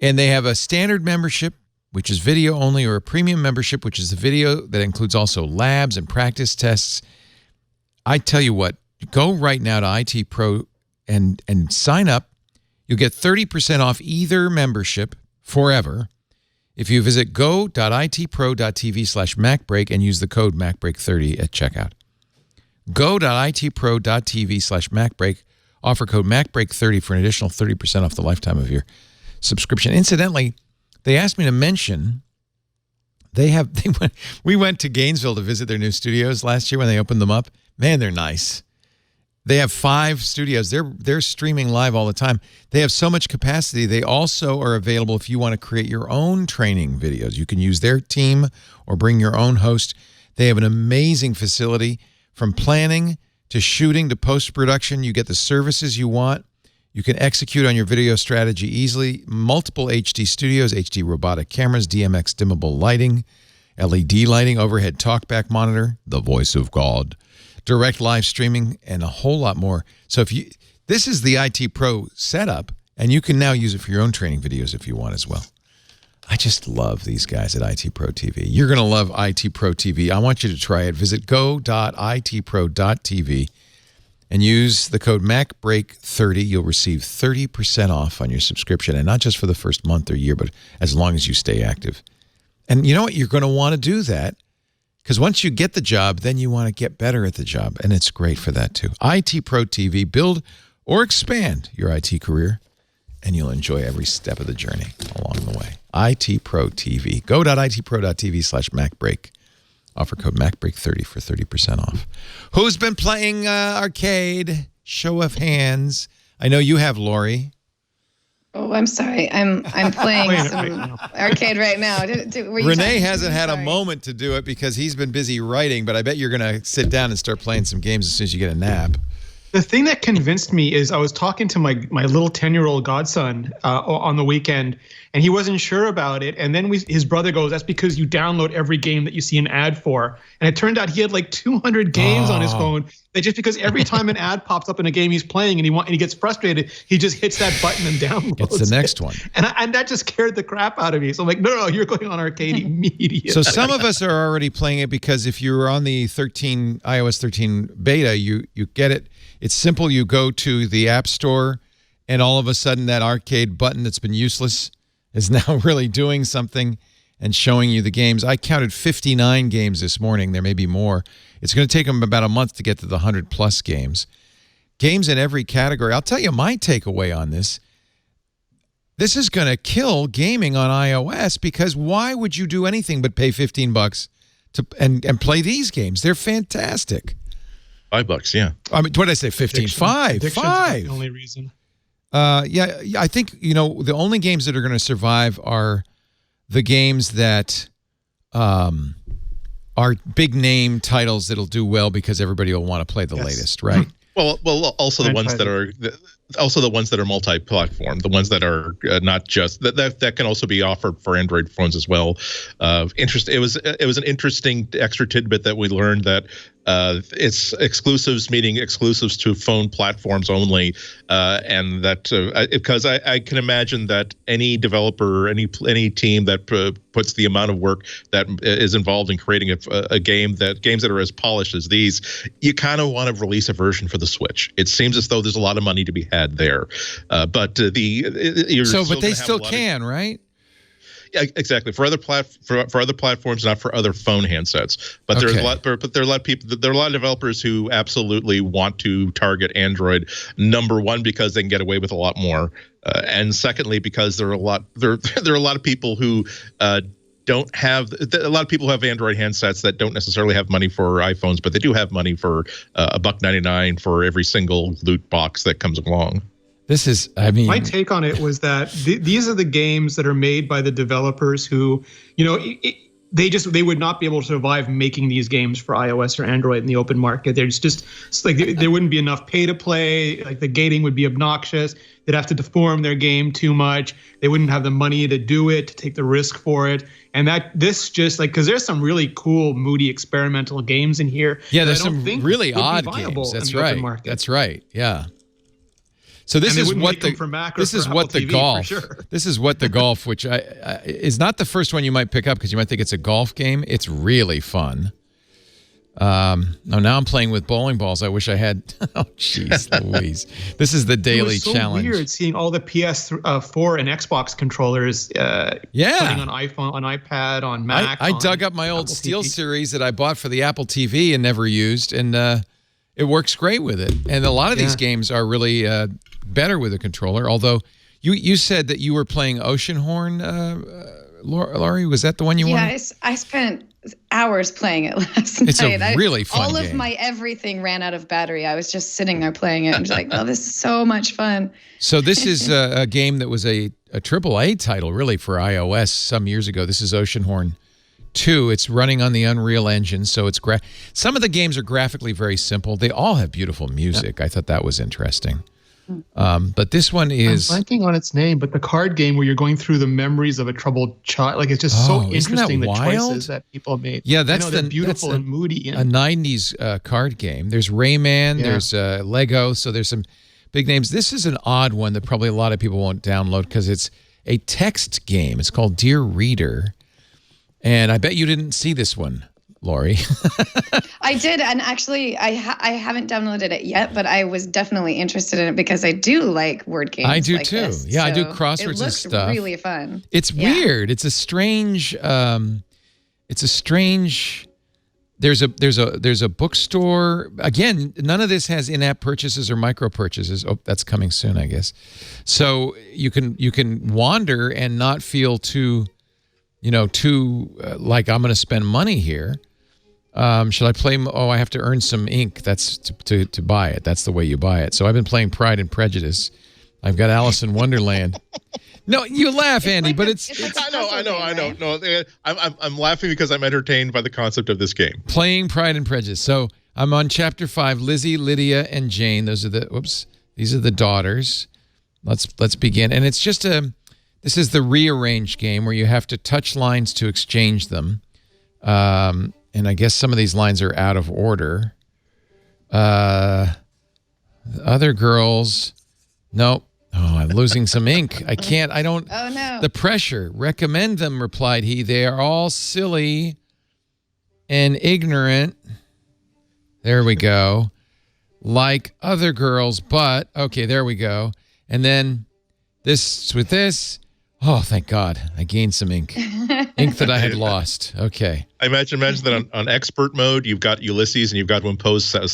And they have a standard membership, which is video only, or a premium membership, which is the video that includes also labs and practice tests. I tell you what, go right now to IT Pro and sign up. You'll get 30% off either membership forever if you visit go.itpro.tv/MacBreak and use the code MacBreak30 at checkout. Go.itpro.tv/MacBreak. Offer code MacBreak30 for an additional 30% off the lifetime of your subscription. Incidentally, they asked me to mention we went to Gainesville to visit their new studios last year when they opened them up. Man, they're nice. They have 5 studios. They're streaming live all the time. They have so much capacity. They also are available if you want to create your own training videos. You can use their team or bring your own host. They have an amazing facility from planning to shooting to post-production. You get the services you want. You can execute on your video strategy easily. Multiple HD studios, HD robotic cameras, DMX dimmable lighting, LED lighting, overhead talkback monitor, the voice of God, direct live streaming, and a whole lot more. So this is the IT Pro setup, and you can now use it for your own training videos if you want as well. I just love these guys at IT Pro TV. You're going to love IT Pro TV. I want you to try it. Visit go.itpro.tv and use the code MacBreak30. You'll receive 30% off on your subscription, and not just for the first month or year, but as long as you stay active. And you know what? You're going to want to do that because once you get the job, then you want to get better at the job, and it's great for that too. IT Pro TV, build or expand your IT career, and you'll enjoy every step of the journey along the way. IT Pro TV. Go.itpro.tv/MacBreak. Offer code MacBreak30 for 30% off. Who's been playing arcade? Show of hands. I know you have, Lori. Oh, I'm sorry. I'm playing some arcade right now. Rene hasn't had a moment to do it because he's been busy writing, but I bet you're going to sit down and start playing some games as soon as you get a nap. The thing that convinced me is I was talking to my little 10-year-old godson on the weekend, and he wasn't sure about it. And then his brother goes, "That's because you download every game that you see an ad for." And it turned out he had like 200 games on his phone. That just because every time an ad pops up in a game he's playing and he gets frustrated, he just hits that button and downloads. It's the next one. And that just scared the crap out of me. So I'm like, no, you're going on arcade immediately. So some of us are already playing it because if you're on the iOS 13 beta, you get it. It's simple. You go to the App Store, and all of a sudden that arcade button that's been useless is now really doing something and showing you the games. I counted 59 games this morning. There may be more. It's going to take them about a month to get to the 100-plus games. Games in every category. I'll tell you my takeaway on this. This is going to kill gaming on iOS because why would you do anything but pay $15 and play these games? They're fantastic. $5, yeah. I mean, what did I say? 15? Five. The only reason. Yeah, I think, the only games that are going to survive are the games that are big name titles that'll do well because everybody will want to play the latest, right? Well, also the ones that are multi-platform, the ones that are not just that can also be offered for Android phones as well. It was an interesting extra tidbit that we learned that it's exclusives, meaning exclusives to phone platforms only, and that because I can imagine that any developer, any team that puts the amount of work that is involved in creating a games that are as polished as these, you kind of want to release a version for the Switch. It seems as though there's a lot of money to be had there, but they still can, right? Yeah, exactly. For other platforms, not for other phone handsets. But there's a lot. But there are a lot of people. There are a lot of developers who absolutely want to target Android. Number one, because they can get away with a lot more, and secondly, because there are a lot of people who don't have a lot of people who have Android handsets that don't necessarily have money for iPhones, but they do have money for $1.99 for every single loot box that comes along. This is, I mean, my take on it was that these are the games that are made by the developers who, they would not be able to survive making these games for iOS or Android in the open market. There's just like there wouldn't be enough pay to play. Like the gating would be obnoxious. They'd have to deform their game too much. They wouldn't have the money to do it, to take the risk for it. And this just like, because there's some really cool, moody, experimental games in here. Yeah, there's some really odd games. That's right. That's right. Yeah. So this is what the golf. Sure. This is what the golf, which is not the first one you might pick up because you might think it's a golf game. It's really fun. Now I'm playing with bowling balls. I wish I had. Oh, jeez, Louise. This is the daily challenge. Weird seeing all the PS4 and Xbox controllers. Playing on iPhone, on iPad, on Mac. I dug up my old Steel Series that I bought for the Apple TV and never used, and it works great with it. And a lot of these games are really better with a controller. Although you said that you were playing Oceanhorn, Laurie. Was that the one you wanted? Yeah, I spent hours playing it last night. It's a really fun game. All of my everything ran out of battery. I was just sitting there playing it and just like, oh, this is so much fun. So this is a game that was a AAA title really for iOS some years ago. This is Oceanhorn 2. It's running on the Unreal Engine, so it's some of the games are graphically very simple. They all have beautiful music. I thought that was interesting. But this one is... I'm blanking on its name, but the card game where you're going through the memories of a troubled child. Like, it's just so interesting, the choices that people made. Yeah, that's beautiful and moody. A 90s card game. There's Rayman, there's Lego, so there's some big names. This is an odd one that probably a lot of people won't download because it's a text game. It's called Dear Reader. And I bet you didn't see this one, Laurie. I did, and actually, I haven't downloaded it yet, but I was definitely interested in it because I do like word games. I do like too. This, yeah, so I do crosswords and stuff. It looks really fun. It's weird. It's a strange. There's a bookstore. Again, none of this has in-app purchases or micro purchases. Oh, that's coming soon, I guess. So you can wander and not feel too like I'm going to spend money here. Should I play? Oh, I have to earn some ink. That's to buy it. That's the way you buy it. So I've been playing Pride and Prejudice. I've got Alice in Wonderland. No, you laugh, Andy, but it's I know. No, I'm laughing because I'm entertained by the concept of this game. Playing Pride and Prejudice. So I'm on chapter 5. Lizzie, Lydia, and Jane. These are the daughters. Let's begin. And it's just this is the rearranged game where you have to touch lines to exchange them. And I guess some of these lines are out of order. The other girls, nope. Oh, I'm losing some ink. I don't. Oh, no. The pressure. Recommend them, replied he. They are all silly and ignorant. There we go. Like other girls, but, okay, there we go. And then with this. Oh, thank God. I gained some ink. Ink that I had lost. Okay. I imagine that on expert mode, you've got Ulysses and you've got to impose set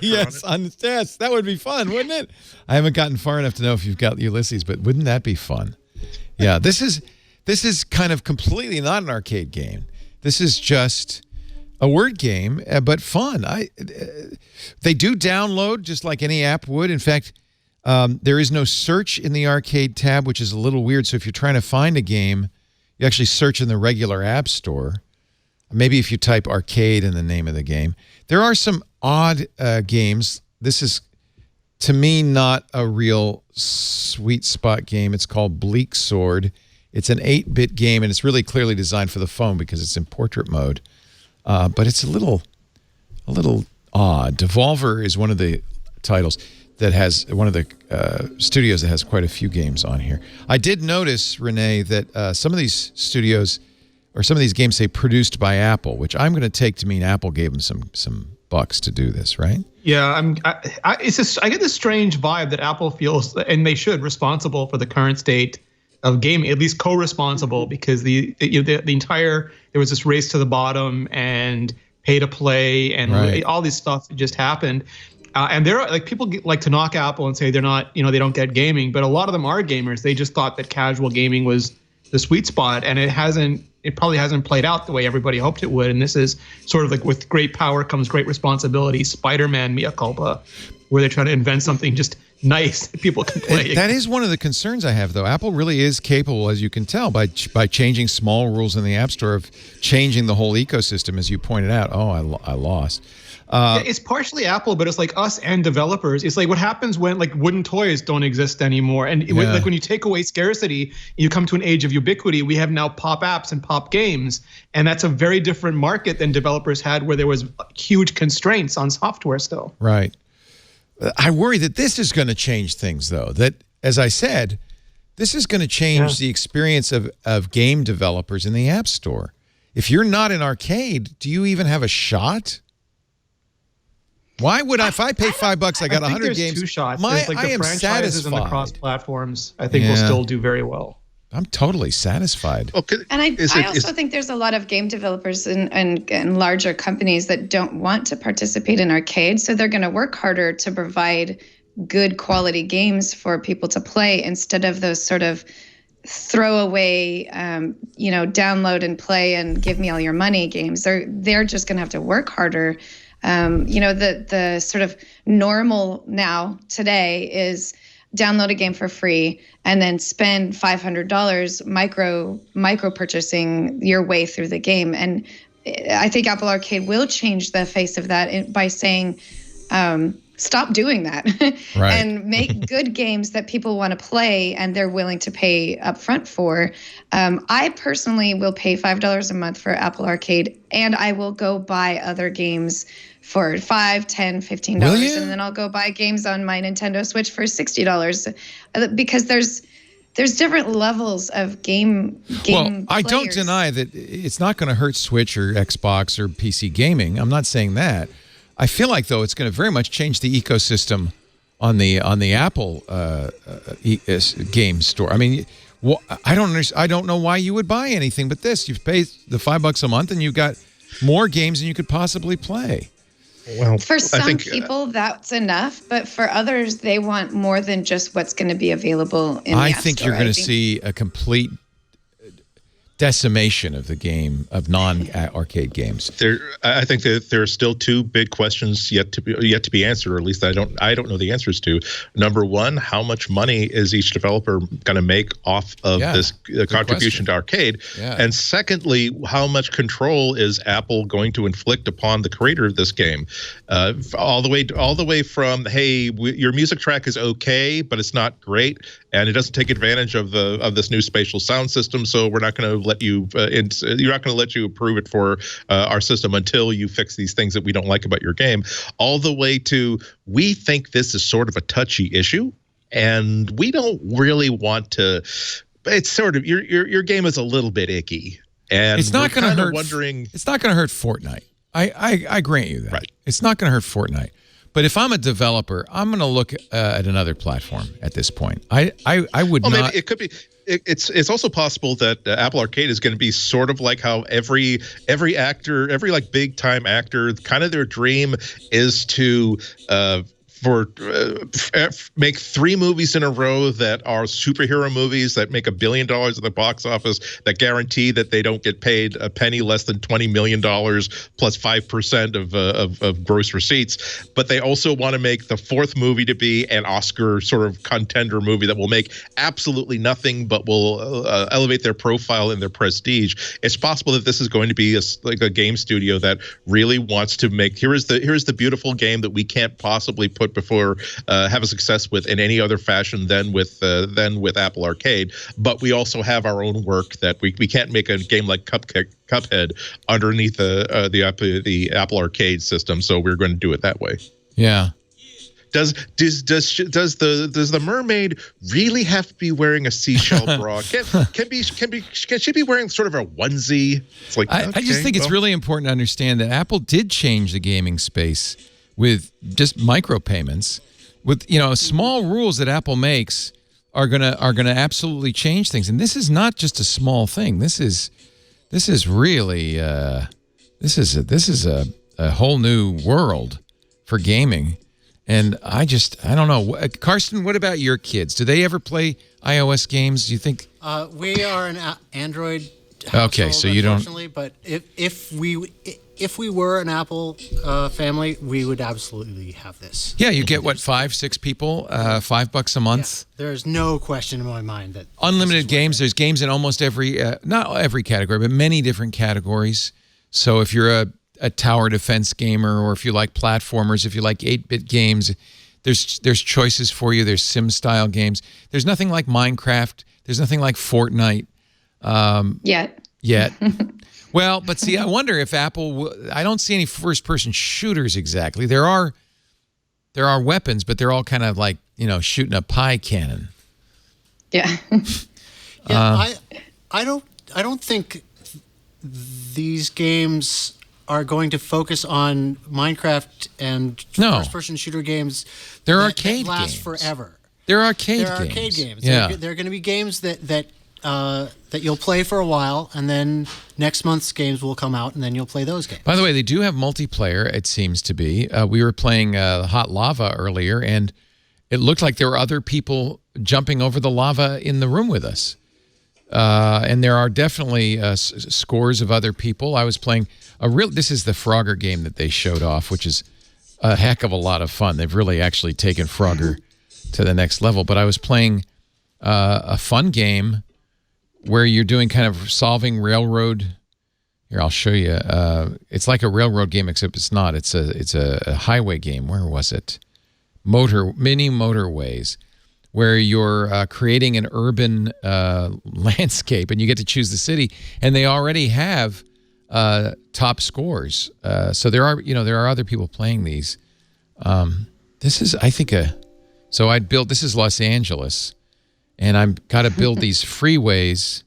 yes, yes, that would be fun, wouldn't it? I haven't gotten far enough to know if you've got Ulysses, but wouldn't that be fun? Yeah, this is kind of completely not an arcade game. This is just a word game, but fun. They do download just like any app would. In fact, there is no search in the arcade tab, which is a little weird. So if you're trying to find a game, you actually search in the regular app store. Maybe if you type arcade in the name of the game. There are some odd games. This is, to me, not a real sweet spot game. It's called Bleak Sword. It's an 8-bit game, and it's really clearly designed for the phone because it's in portrait mode. But it's a little odd. Devolver is one of the titles that has one of the studios that has quite a few games on here. I did notice, Rene, that some of these studios or some of these games say produced by Apple, which I'm going to take to mean Apple gave them some bucks to do this, right? Yeah, I get this strange vibe that Apple feels, and they should, responsible for the current state gaming, at least co-responsible, because the entire, there was this race to the bottom and pay to play and all this stuff that just happened. And there are like people like to knock Apple and say they're not, they don't get gaming, but a lot of them are gamers. They just thought that casual gaming was the sweet spot, and it probably hasn't played out the way everybody hoped it would. And this is sort of like with great power comes great responsibility. Spider-Man mea culpa, where they're trying to invent something just nice that people can play. That is one of the concerns I have, though. Apple really is capable, as you can tell, by changing small rules in the App Store, of changing the whole ecosystem, as you pointed out. Oh, I lost. It's partially Apple, but it's like us and developers. It's like what happens when like wooden toys don't exist anymore. And like when you take away scarcity, you come to an age of ubiquity. We have now pop apps and pop games. And that's a very different market than developers had, where there was huge constraints on software still. Right. I worry that this is going to change things, though. That, as I said, this is going to change the experience of game developers in the App Store. If you're not an arcade, do you even have a shot? Why would I? If I pay $5, I got 100 games. 2 shots. I the am franchises satisfied. and the cross platforms, I think, will still do very well. I'm totally satisfied. Okay. And I also think there's a lot of game developers and larger companies that don't want to participate in arcades, so they're going to work harder to provide good quality games for people to play, instead of those sort of throwaway, download and play and give me all your money games. They're just going to have to work harder. The sort of normal now today is download a game for free and then spend $500 micro purchasing your way through the game. And I think Apple Arcade will change the face of that by saying, stop doing that and make good games that people want to play and they're willing to pay upfront for. I personally will pay $5 a month for Apple Arcade, and I will go buy other games for $5, $10, $15, and then I'll go buy games on my Nintendo Switch for $60, because there's different levels of game Well, I players. don't deny that it's not going to hurt Switch or Xbox or PC gaming. I'm not saying that. I feel like, though, it's going to very much change the ecosystem on the Apple game store. I mean, I don't know why you would buy anything but this. You pay the $5 a month, and you've got more games than you could possibly play. Well, for some people, that's enough, but for others, they want more than just what's going to be available in the App think Store. You're going to see a complete decimation of the game, of non-arcade games. I think that there are still 2 big questions yet to be answered, or at least I don't know the answers to. Number one, how much money is each developer going to make off of this contribution to arcade? Yeah. And secondly, how much control is Apple going to inflict upon the creator of this game? All the way from, hey, your music track is okay, but it's not great, and it doesn't take advantage of this new spatial sound system, so we're not going to let you you're not going to let you approve it for our system until you fix these things that we don't like about your game, all the way to, we think this is sort of a touchy issue and we don't really want to, it's sort of, your game is a little bit icky, and it's not going to hurt. Wondering, it's not going to hurt Fortnite. I grant you that. Right. It's not going to hurt Fortnite. But if I'm a developer, I'm going to look at another platform at this point. I would not. Maybe it could be. It's also possible that Apple Arcade is going to be sort of like how every actor, every like big time actor, kind of their dream is to make 3 movies in a row that are superhero movies that make $1 billion at the box office, that guarantee that they don't get paid a penny less than $20 million plus 5% of gross receipts. But they also want to make the 4th movie to be an Oscar sort of contender movie that will make absolutely nothing but will elevate their profile and their prestige. It's possible that this is going to be like a game studio that really wants to make, here's the beautiful game that we can't possibly put before have a success with in any other fashion than with Apple Arcade. But we also have our own work that we can't make a game like Cuphead underneath the Apple Arcade system, so we're going to do it that way. Yeah. Does the mermaid really have to be wearing a seashell bra? Can she be wearing sort of a onesie? It's like, I just think it's really important to understand that Apple did change the gaming space with just micropayments, with small rules that Apple makes. are gonna absolutely change things. And this is not just a small thing. This is really this is a whole new world for gaming. And I don't know. Karsten, what about your kids? Do they ever play iOS games? Do you think? We are an Android household, okay, so you don't. But if we were an Apple family, we would absolutely have this. Yeah, you get what, 5-6 people, $5 a month. Yeah, there's no question in my mind that unlimited games. There's games in almost every, not every category, but many different categories. So if you're a tower defense gamer, or if you like platformers, if you like 8-bit games, there's choices for you. There's sim-style games. There's nothing like Minecraft. There's nothing like Fortnite. Yet. Well, but see, I wonder if Apple I don't see any first-person shooters exactly. There are weapons, but they're all kind of like, shooting a pie cannon. Yeah. I don't think these games are going to focus on Minecraft and first-person shooter games. They're arcade that last games. Forever. They're arcade games. Yeah. They're going to be games that you'll play for a while, and then next month's games will come out, and then you'll play those games. By the way, they do have multiplayer, it seems to be. We were playing Hot Lava earlier, and it looked like there were other people jumping over the lava in the room with us. And there are definitely scores of other people. I was playing this is the Frogger game that they showed off, which is a heck of a lot of fun. They've really actually taken Frogger to the next level. But I was playing a fun game where you're doing kind of solving railroad. Here, I'll show you. It's like a railroad game, except it's not. It's a highway game. Where was it? Mini motorways, where you're creating an urban landscape, and you get to choose the city, and they already have top scores. So there are other people playing these. This is, I think, this is Los Angeles, and I've got to build these freeways.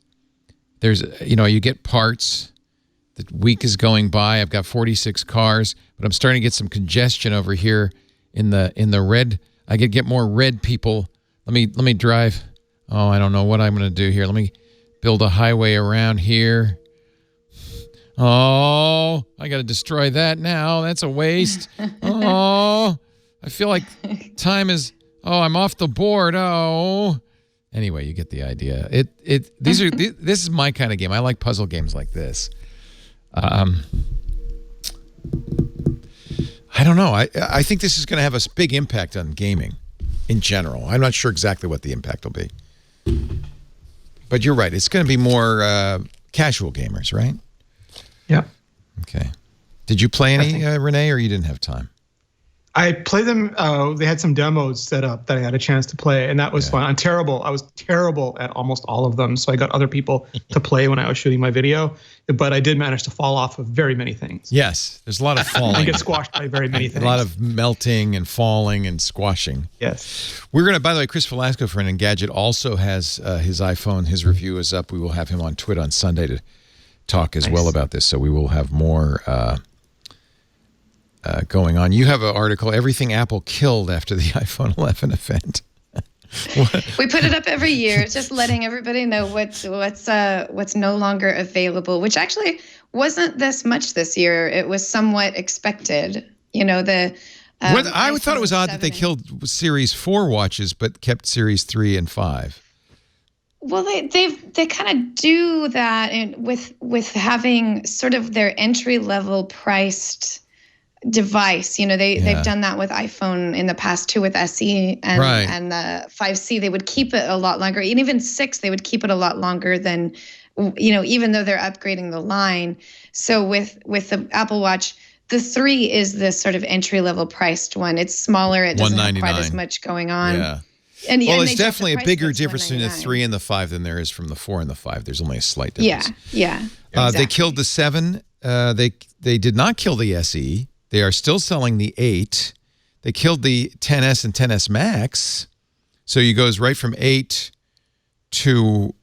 There's, you get parts. The week is going by. I've got 46 cars, but I'm starting to get some congestion over here in the red. I could get more red people. Let me drive. Oh, I don't know what I'm going to do here. Let me build a highway around here. Oh, I got to destroy that now. That's a waste. Oh, I feel like time is. Oh, I'm off the board. Oh. Anyway, you get the idea. This is my kind of game. I like puzzle games like this. I don't know. I think this is going to have a big impact on gaming in general. I'm not sure exactly what the impact will be. But you're right. It's going to be more casual gamers, right? Yeah. Okay. Did you play any, Rene, or you didn't have time? I played them. They had some demos set up that I had a chance to play, and that was fun. I was terrible at almost all of them, so I got other people to play when I was shooting my video. But I did manage to fall off of very many things. Yes, there's a lot of falling. I get squashed by very many things. A lot of melting and falling and squashing. Yes. We're going to, by the way, Chris Velasco from Engadget also has his iPhone. His review is up. We will have him on Twitter on Sunday to talk as well about this. So we will have more going on. You have an article, Everything Apple Killed After the iPhone 11 event. We put it up every year, just letting everybody know what's no longer available, which actually wasn't this much this year. It was somewhat expected. I thought it was odd that they killed Series 4 watches but kept Series 3 and 5. Well, they kind of do that with having sort of their entry level priced device. They've done that with iPhone in the past too, with SE and the 5C. They would keep it a lot longer, and even 6 they would keep it a lot longer than, even though they're upgrading the line. So with the Apple Watch, the 3 is this sort of entry level priced one. It's smaller. It doesn't have quite as much going on. Yeah. And it's definitely a bigger difference between the 3 and the 5 than there is from the 4 and the 5. There's only a slight difference. Yeah. Exactly. They killed the 7. They did not kill the SE. They are still selling the 8. They killed the 10S and 10S Max. So it goes right from 8 to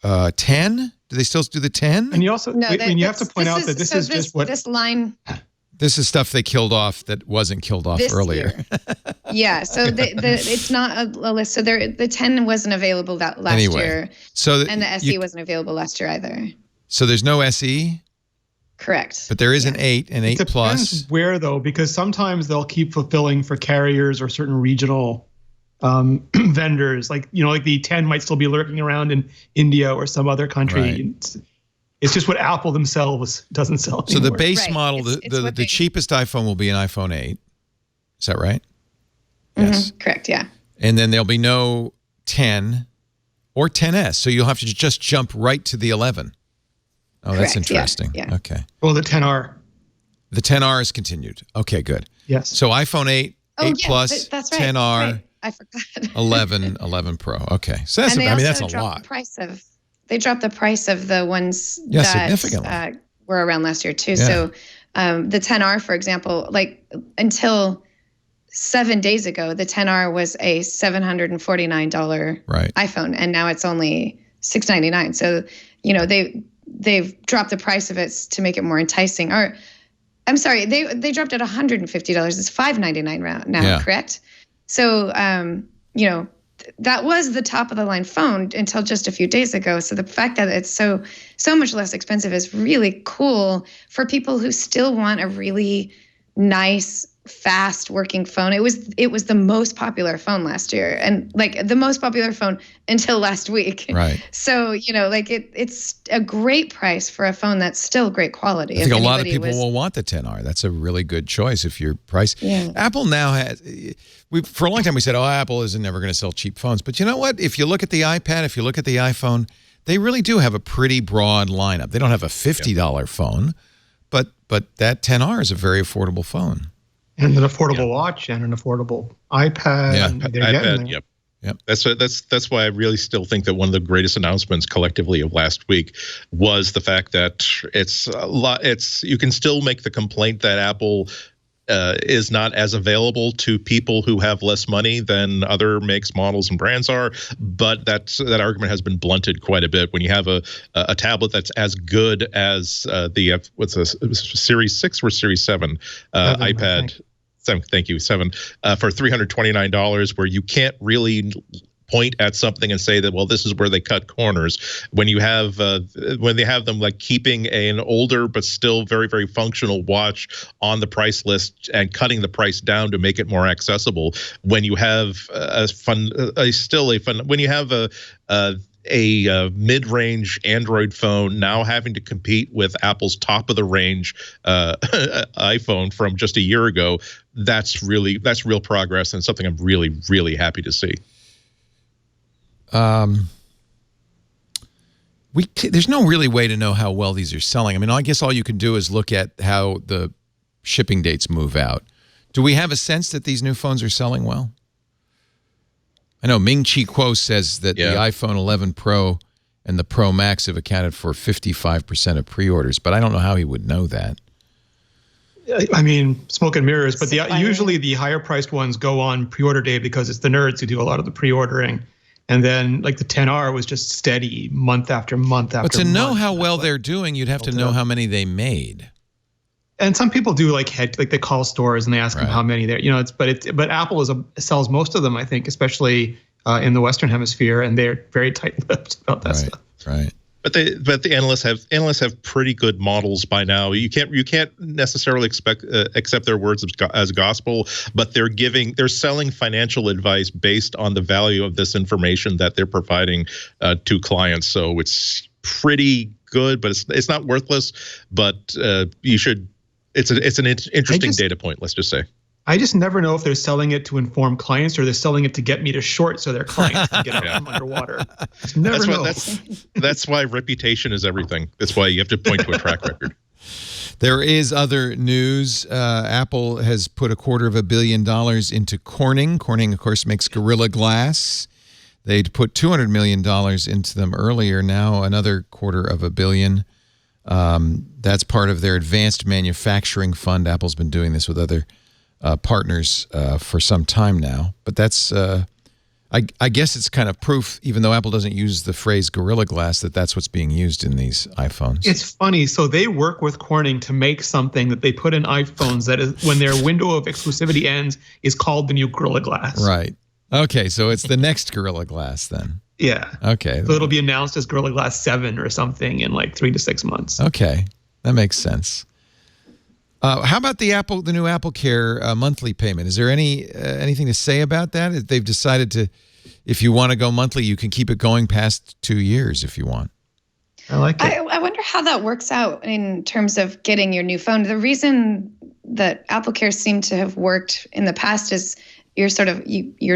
10. Do they still do the 10? And you also, you have to point out that this is just what this line. This is stuff they killed off that wasn't killed off earlier. Yeah, so it's not a list. So the 10 wasn't available last year. And the SE wasn't available last year either. So there's no SE? Correct. But there is an 8 and 8 Plus. It depends where, though, because sometimes they'll keep fulfilling for carriers or certain regional vendors. Like the 10 might still be lurking around in India or some other country. Right. It's just what Apple themselves doesn't sell anymore. So the base model, the cheapest iPhone will be an iPhone 8. Is that right? Yes. Correct, yeah. And then there'll be no 10 or 10S. So you'll have to just jump right to the 11. Oh, Correct, that's interesting. Yeah. Okay. Well, the 10R. The 10R is continued. Okay, good. Yes. So iPhone 8, 8 Plus, that's right. 10R, Right. I forgot. 11, 11 Pro. Okay. So that's, that's a lot. They dropped the price of the ones significantly. Were around last year too. Yeah. So the 10R, for example, like until 7 days ago, the 10R was a $749 iPhone, and now it's only $699. So they've dropped the price of it to make it more enticing. Or I'm sorry, they dropped it $150. It's $599 now, correct? So that was the top of the line phone until just a few days ago. So the fact that it's so much less expensive is really cool for people who still want a really nice, fast working phone. It was the most popular phone last year, and like the most popular phone until last week. Right. So it's a great price for a phone that's still great quality. I think a lot of people will want the 10R. That's a really good choice if you're price. Yeah. Apple now has. For a long time we said, Apple isn't never going to sell cheap phones. But you know what? If you look at the iPad, if you look at the iPhone, they really do have a pretty broad lineup. They don't have a $50 phone, but that 10R is a very affordable phone. And an affordable watch and an affordable iPad. Yeah, iPad. Yep. Yep. That's why I really still think that one of the greatest announcements collectively of last week was the fact that it's a lot. You can still make the complaint that Apple is not as available to people who have less money than other makes, models, and brands are. But that argument has been blunted quite a bit when you have a tablet that's as good as the Series 6 or Series 7 iPad. 7, thank you, 7 for $329, where you can't really point at something and say that, well, this is where they cut corners. When you have when they have them like keeping an older but still very, very functional watch on the price list and cutting the price down to make it more accessible. When you have when you have a mid-range Android phone now having to compete with Apple's top-of-the-range iPhone from just a year ago, that's real progress and something I'm really, really happy to see. There's no really way to know how well these are selling. I mean, I guess all you can do is look at how the shipping dates move out. Do we have a sense that these new phones are selling well? I know Ming-Chi Kuo says that the iPhone 11 Pro and the Pro Max have accounted for 55% of pre-orders, but I don't know how he would know that. I mean, smoke and mirrors, but usually the higher priced ones go on pre-order day because it's the nerds who do a lot of the pre-ordering. And then like the 10R was just steady month after month after month. But to know how well they're doing, you'd have to know how many they made. And some people do like they call stores and they ask them how many there. But Apple sells most of them, I think, especially in the Western Hemisphere, and they're very tight-lipped about that stuff. Right. But the analysts have pretty good models by now. You can't necessarily accept their words as gospel, but they're selling financial advice based on the value of this information that they're providing to clients. So it's pretty good, but it's not worthless. But you should. It's an interesting data point. Let's just say. I just never know if they're selling it to inform clients or they're selling it to get me to short so their clients can get out from underwater. Just never know. That's why reputation is everything. That's why you have to point to a track record. There is other news. Apple has put $250 million into Corning. Corning, of course, makes Gorilla Glass. They'd put $200 million into them earlier. Now another $250 million. That's part of their advanced manufacturing fund. Apple's been doing this with other partners for some time now. But that's, I I guess it's kind of proof, even though Apple doesn't use the phrase Gorilla Glass, that's what's being used in these iPhones. It's funny. So they work with Corning to make something that they put in iPhones that is, when their window of exclusivity ends, is called the new Gorilla Glass. Right. Okay, so it's the next Gorilla Glass then. Yeah. Okay. So it'll be announced as Gorilla Glass 7 or something in like 3 to 6 months. Okay, that makes sense. How about the new Apple Care monthly payment? Is there anything to say about that? They've decided to, if you want to go monthly, you can keep it going past 2 years if you want. I like it. I wonder how that works out in terms of getting your new phone. The reason that Apple Care seemed to have worked in the past is your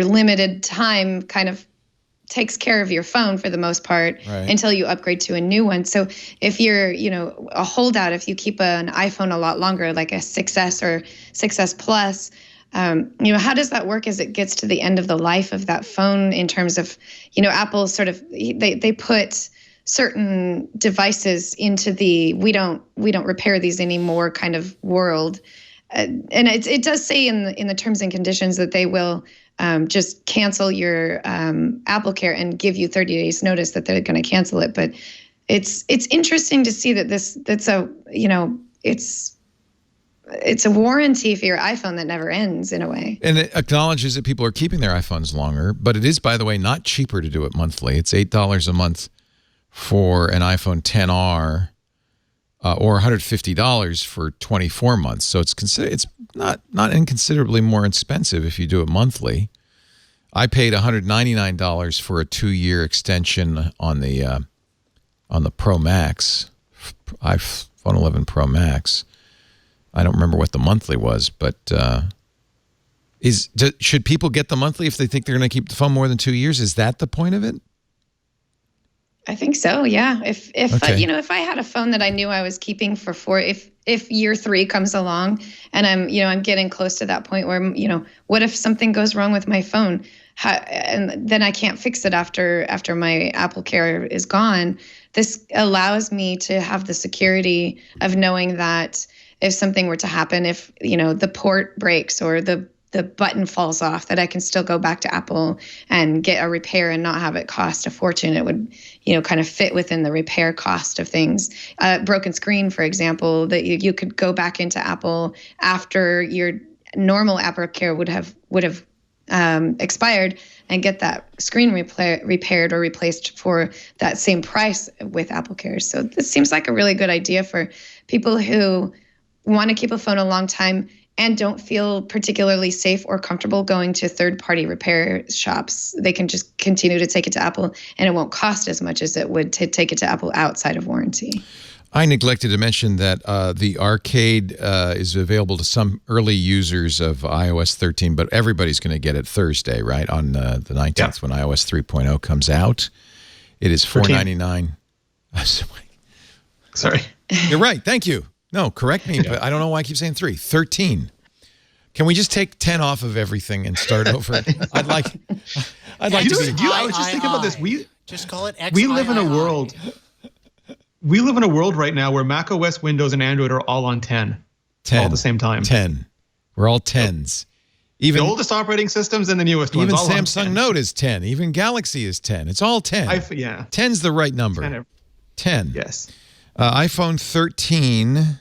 limited time kind of takes care of your phone for the most part until you upgrade to a new one. So if you're, a holdout, if you keep an iPhone a lot longer, like a 6S or 6S Plus, how does that work as it gets to the end of the life of that phone in terms of, Apple sort of, they put certain devices into the we don't repair these anymore kind of world. And it does say in the terms and conditions that they will just cancel your Apple Care and give you 30 days notice that they're going to cancel it. But it's interesting to see that it's a warranty for your iPhone that never ends in a way. And it acknowledges that people are keeping their iPhones longer, but it is, by the way, not cheaper to do it monthly. It's $8 a month for an iPhone XR. Or $150 for 24 months. So it's not inconsiderably more expensive if you do it monthly. I paid $199 for a 2-year extension on the Pro Max, iPhone 11 Pro Max. I don't remember what the monthly was, but should people get the monthly if they think they're going to keep the phone more than 2 years? Is that the point of it? I think so. Yeah. If I had a phone that I knew I was keeping for 4, if year 3 comes along and I'm getting close to that point where, what if something goes wrong with my phone? And then I can't fix it after my Apple Care is gone. This allows me to have the security of knowing that if something were to happen, if, the port breaks or the button falls off, that I can still go back to Apple and get a repair and not have it cost a fortune. It would, kind of fit within the repair cost of things. Broken screen, for example, that you could go back into Apple after your normal Apple Care would have expired and get that screen repaired or replaced for that same price with Apple Care. So this seems like a really good idea for people who want to keep a phone a long time and don't feel particularly safe or comfortable going to third-party repair shops. They can just continue to take it to Apple, and it won't cost as much as it would to take it to Apple outside of warranty. I neglected to mention that the arcade is available to some early users of iOS 13, but everybody's going to get it Thursday, right, on the 19th when iOS 3.0 comes out. It is $4.99. Sorry. You're right. Thank you. No, correct me, but I don't know why I keep saying 3. 13. Can we just take 10 off of everything and start over? I'd like to be. I was just thinking about this. Just call it X. We live in a world. We live in a world right now where Mac OS, Windows, and Android are all on 10. 10 all at the same time. 10. We're all 10s. Even the oldest operating systems and the newest ones. Even all Samsung Note is 10. Even Galaxy is 10. It's all 10. 10's the right number. 10. Yes. iPhone 13,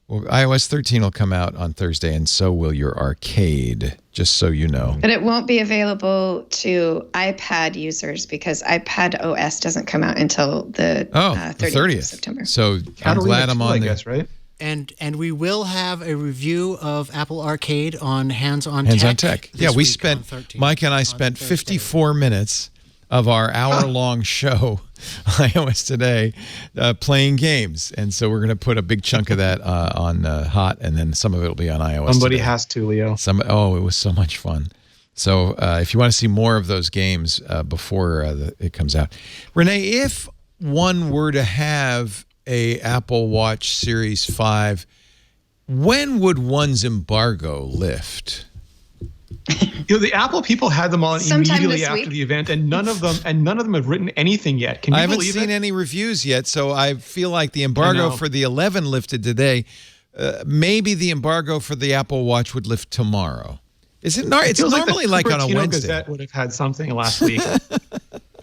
well, iOS 13 will come out on Thursday, and so will your arcade, just so you know. But it won't be available to iPad users because iPad OS doesn't come out until the 30th of September. So I'm glad I'm on I there. guess, right? And we will have a review of Apple Arcade on Hands on Tech. Yeah, Mike and I spent 54 minutes of our hour-long show, iOS Today, playing games. And so we're going to put a big chunk of that on Hot, and then some of it will be on iOS Somebody Today. has to, Leo. It was so much fun. So if you want to see more of those games before it comes out. Rene, if one were to have a Apple Watch Series 5, when would one's embargo lift? The Apple people had them on Sometime immediately this after week. the event, and none of them have written anything yet. Can you I haven't believe seen it? any reviews yet, so I feel like the embargo for the 11 lifted today. Maybe the embargo for the Apple Watch would lift tomorrow. Is it? It's normally like on a Cupertino Wednesday. Gazette would have had something last week.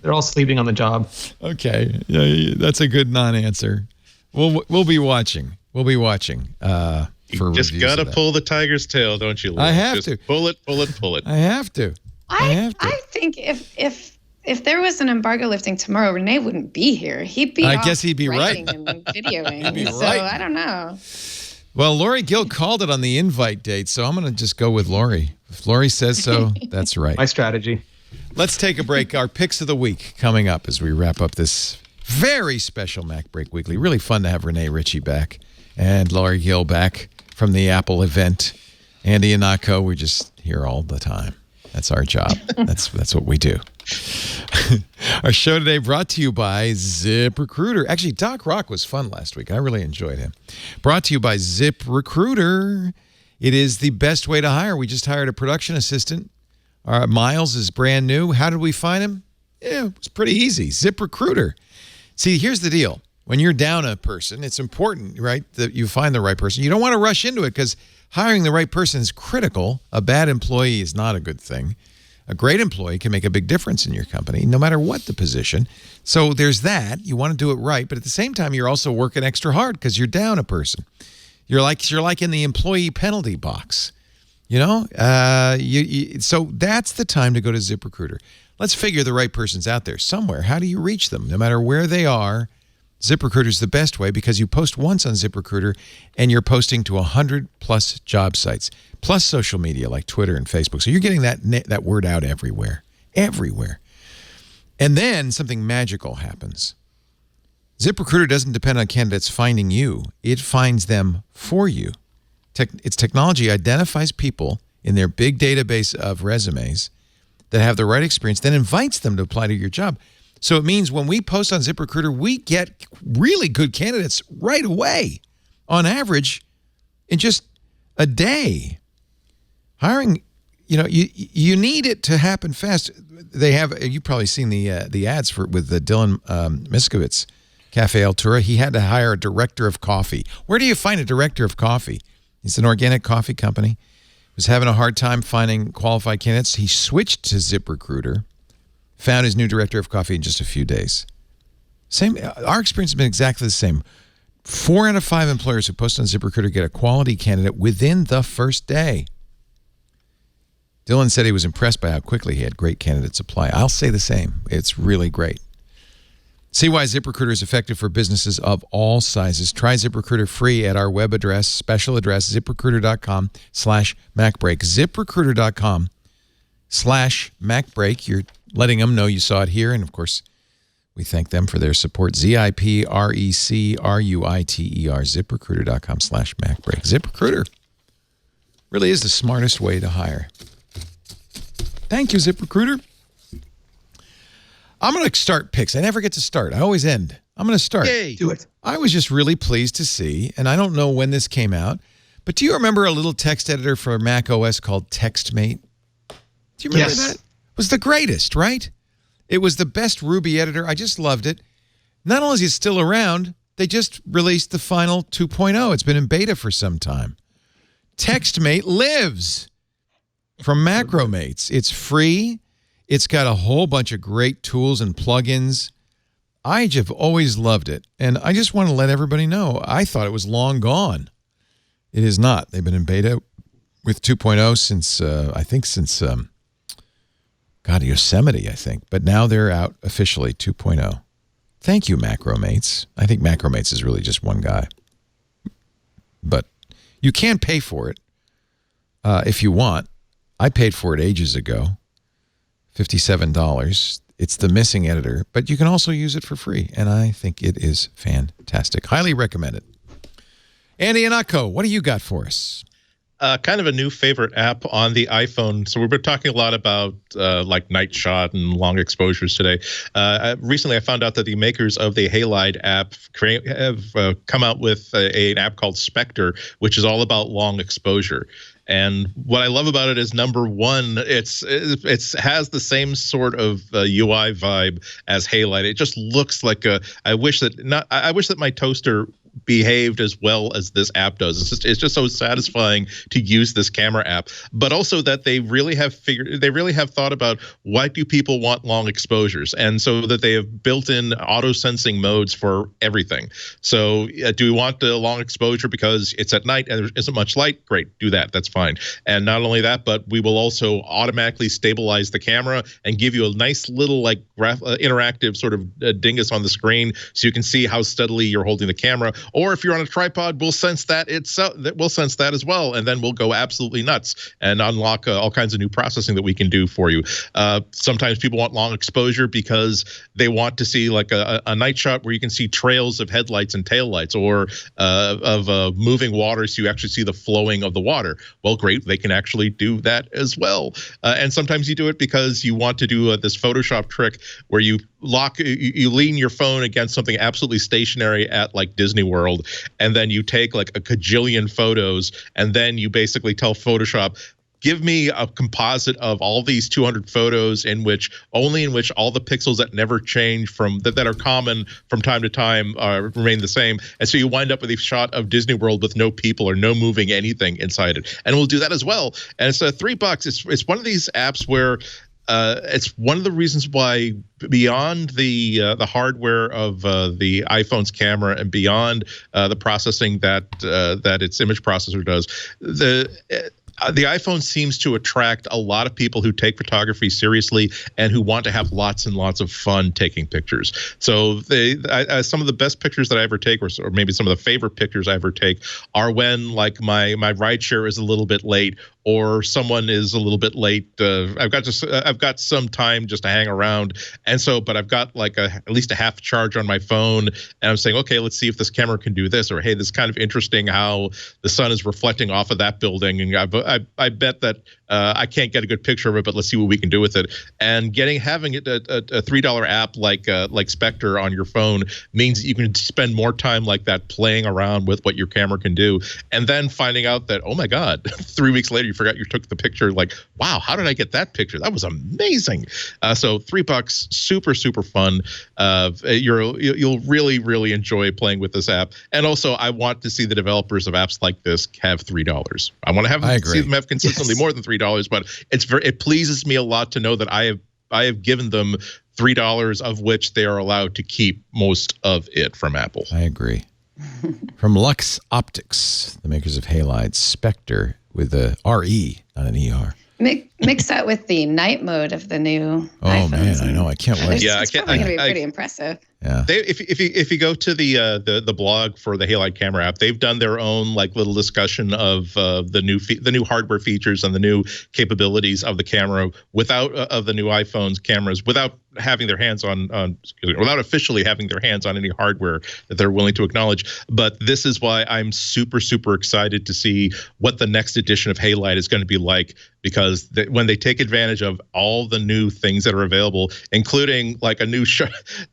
They're all sleeping on the job. Okay, yeah, that's a good non-answer. We'll be watching. We'll be watching. For just gotta pull the tiger's tail, don't you, Lou? I have to pull it. I have to. I think if there was an embargo lifting tomorrow, Rene wouldn't be here. He'd be. I guess he'd be right. And videoing. He'd be so right. I don't know. Well, Lori Gill called it on the invite date, so I'm going to just go with Lori. If Lori says so, that's right. My strategy. Let's take a break. Our picks of the week coming up as we wrap up this very special MacBreak Weekly. Really fun to have Rene Ritchie back and Lori Gill back from the Apple event. Andy Ihnatko, we're just here all the time. That's our job. That's what we do. Our show today brought to you by ZipRecruiter. Actually, Doc Rock was fun last week. I really enjoyed him. Brought to you by ZipRecruiter. It is the best way to hire. We just hired a production assistant. Miles is brand new. How did we find him? Yeah, it was pretty easy. ZipRecruiter. See, here's the deal. When you're down a person, it's important, right, that you find the right person. You don't want to rush into it because hiring the right person is critical. A bad employee is not a good thing. A great employee can make a big difference in your company, no matter what the position. So there's that. You want to do it right, but at the same time, you're also working extra hard because you're down a person. You're like in the employee penalty box, you know. So that's the time to go to ZipRecruiter. Let's figure the right person's out there somewhere. How do you reach them? No matter where they are, ZipRecruiter is the best way because you post once on ZipRecruiter and you're posting to 100+ job sites, plus social media like Twitter and Facebook. So you're getting that word out everywhere. And then something magical happens. ZipRecruiter doesn't depend on candidates finding you. It finds them for you. Its technology identifies people in their big database of resumes that have the right experience, then invites them to apply to your job. So it means when we post on ZipRecruiter, we get really good candidates right away, on average, in just a day. Hiring, you need it to happen fast. They have, you've probably seen the ads with Dylan Miskowitz, Cafe Altura. He had to hire a director of coffee. Where do you find a director of coffee? It's an organic coffee company. Was having a hard time finding qualified candidates. He switched to ZipRecruiter. Found his new director of coffee in just a few days. Our experience has been exactly the same. 4 out of 5 employers who post on ZipRecruiter get a quality candidate within the first day. Dylan said he was impressed by how quickly he had great candidates apply. I'll say the same. It's really great. See why ZipRecruiter is effective for businesses of all sizes. Try ZipRecruiter free at our web address, special address, ZipRecruiter.com/MacBreak. ZipRecruiter.com/MacBreak. You're letting them know you saw it here. And, of course, we thank them for their support. ZipRecruiter, ZipRecruiter.com/MacBreak. ZipRecruiter really is the smartest way to hire. Thank you, ZipRecruiter. I'm going to start picks. I never get to start. I always end. I'm going to start. Yay. Do it. I was just really pleased to see, and I don't know when this came out, but do you remember a little text editor for Mac OS called Textmate? Do you remember that? It was the greatest, right? It was the best Ruby editor. I just loved it. Not only is it still around, they just released the final 2.0. It's been in beta for some time. Textmate lives from Macromates. It's free. It's got a whole bunch of great tools and plugins. I have always loved it, and I just want to let everybody know. I thought it was long gone. It is not. They've been in beta with 2.0 since Yosemite, I think. But now they're out officially, 2.0. Thank you, Macromates. I think Macromates is really just one guy. But you can pay for it if you want. I paid for it ages ago, $57. It's the missing editor, but you can also use it for free, and I think it is fantastic. Highly recommend it. Andy Ihnatko, what do you got for us? Kind of a new favorite app on the iPhone. So we've been talking a lot about like night shot and long exposures today. Recently, I found out that the makers of the Halide app have come out with an app called Spectre, which is all about long exposure. And what I love about it is, number one, it has the same sort of UI vibe as Halide. It just looks like I wish that my toaster behaved as well as this app does. It's just so satisfying to use this camera app, but also that they really have thought about why do people want long exposures, and so that they have built in auto sensing modes for everything. So do we want the long exposure because it's at night and there isn't much light? Great, do that. That's fine. And not only that, but we will also automatically stabilize the camera and give you a nice little like interactive sort of dingus on the screen, so you can see how steadily you're holding the camera. Or if you're on a tripod, we'll sense that we'll sense that as well, and then we'll go absolutely nuts and unlock all kinds of new processing that we can do for you. Sometimes people want long exposure because they want to see like a night shot where you can see trails of headlights and taillights, or of moving water, so you actually see the flowing of the water. Well, great, they can actually do that as well. And sometimes you do it because you want to do this Photoshop trick where you lean your phone against something absolutely stationary at like Disney World, and then you take like a cajillion photos, and then you basically tell Photoshop, give me a composite of all these 200 photos in which all the pixels that never change that are common from time to time remain the same. And so you wind up with a shot of Disney World with no people or no moving anything inside it. And we'll do that as well. And it's $3. It's one of these apps where it's one of the reasons why, beyond the hardware of the iPhone's camera and beyond the processing that its image processor does, the iPhone seems to attract a lot of people who take photography seriously and who want to have lots and lots of fun taking pictures. So some of the best pictures that I ever take, or maybe some of the favorite pictures I ever take, are when like my rideshare is a little bit late, or someone is a little bit late. I've got some time just to hang around, but I've got like at least a half charge on my phone, and I'm saying, okay, let's see if this camera can do this, or hey, this is kind of interesting how the sun is reflecting off of that building, and I bet that I can't get a good picture of it, but let's see what we can do with it. And having it a $3 app like Spectre on your phone means that you can spend more time like that playing around with what your camera can do, and then finding out that, oh my God, 3 weeks later you forgot you took the picture. Like, wow, how did I get that picture? That was amazing. So $3, super, super fun. You'll really, really enjoy playing with this app. And also, I want to see the developers of apps like this have $3. I want to see them have consistently more than $3, but it pleases me a lot to know that I have given them $3, of which they are allowed to keep most of it from Apple. I agree. From Lux Optics, the makers of Halide, Spectre with a RE, not an ER. Mix that with the night mode of the new iPhones. Man, I know. I can't wait. It's probably going to be pretty impressive. Yeah. If you go to the blog for the Halide camera app, they've done their own like little discussion of the new hardware features and the new capabilities of the camera of the new iPhone's cameras without having their hands without officially having their hands on any hardware that they're willing to acknowledge. But this is why I'm super, super excited to see what the next edition of Halide is going to be like, because when they take advantage of all the new things that are available, including like a new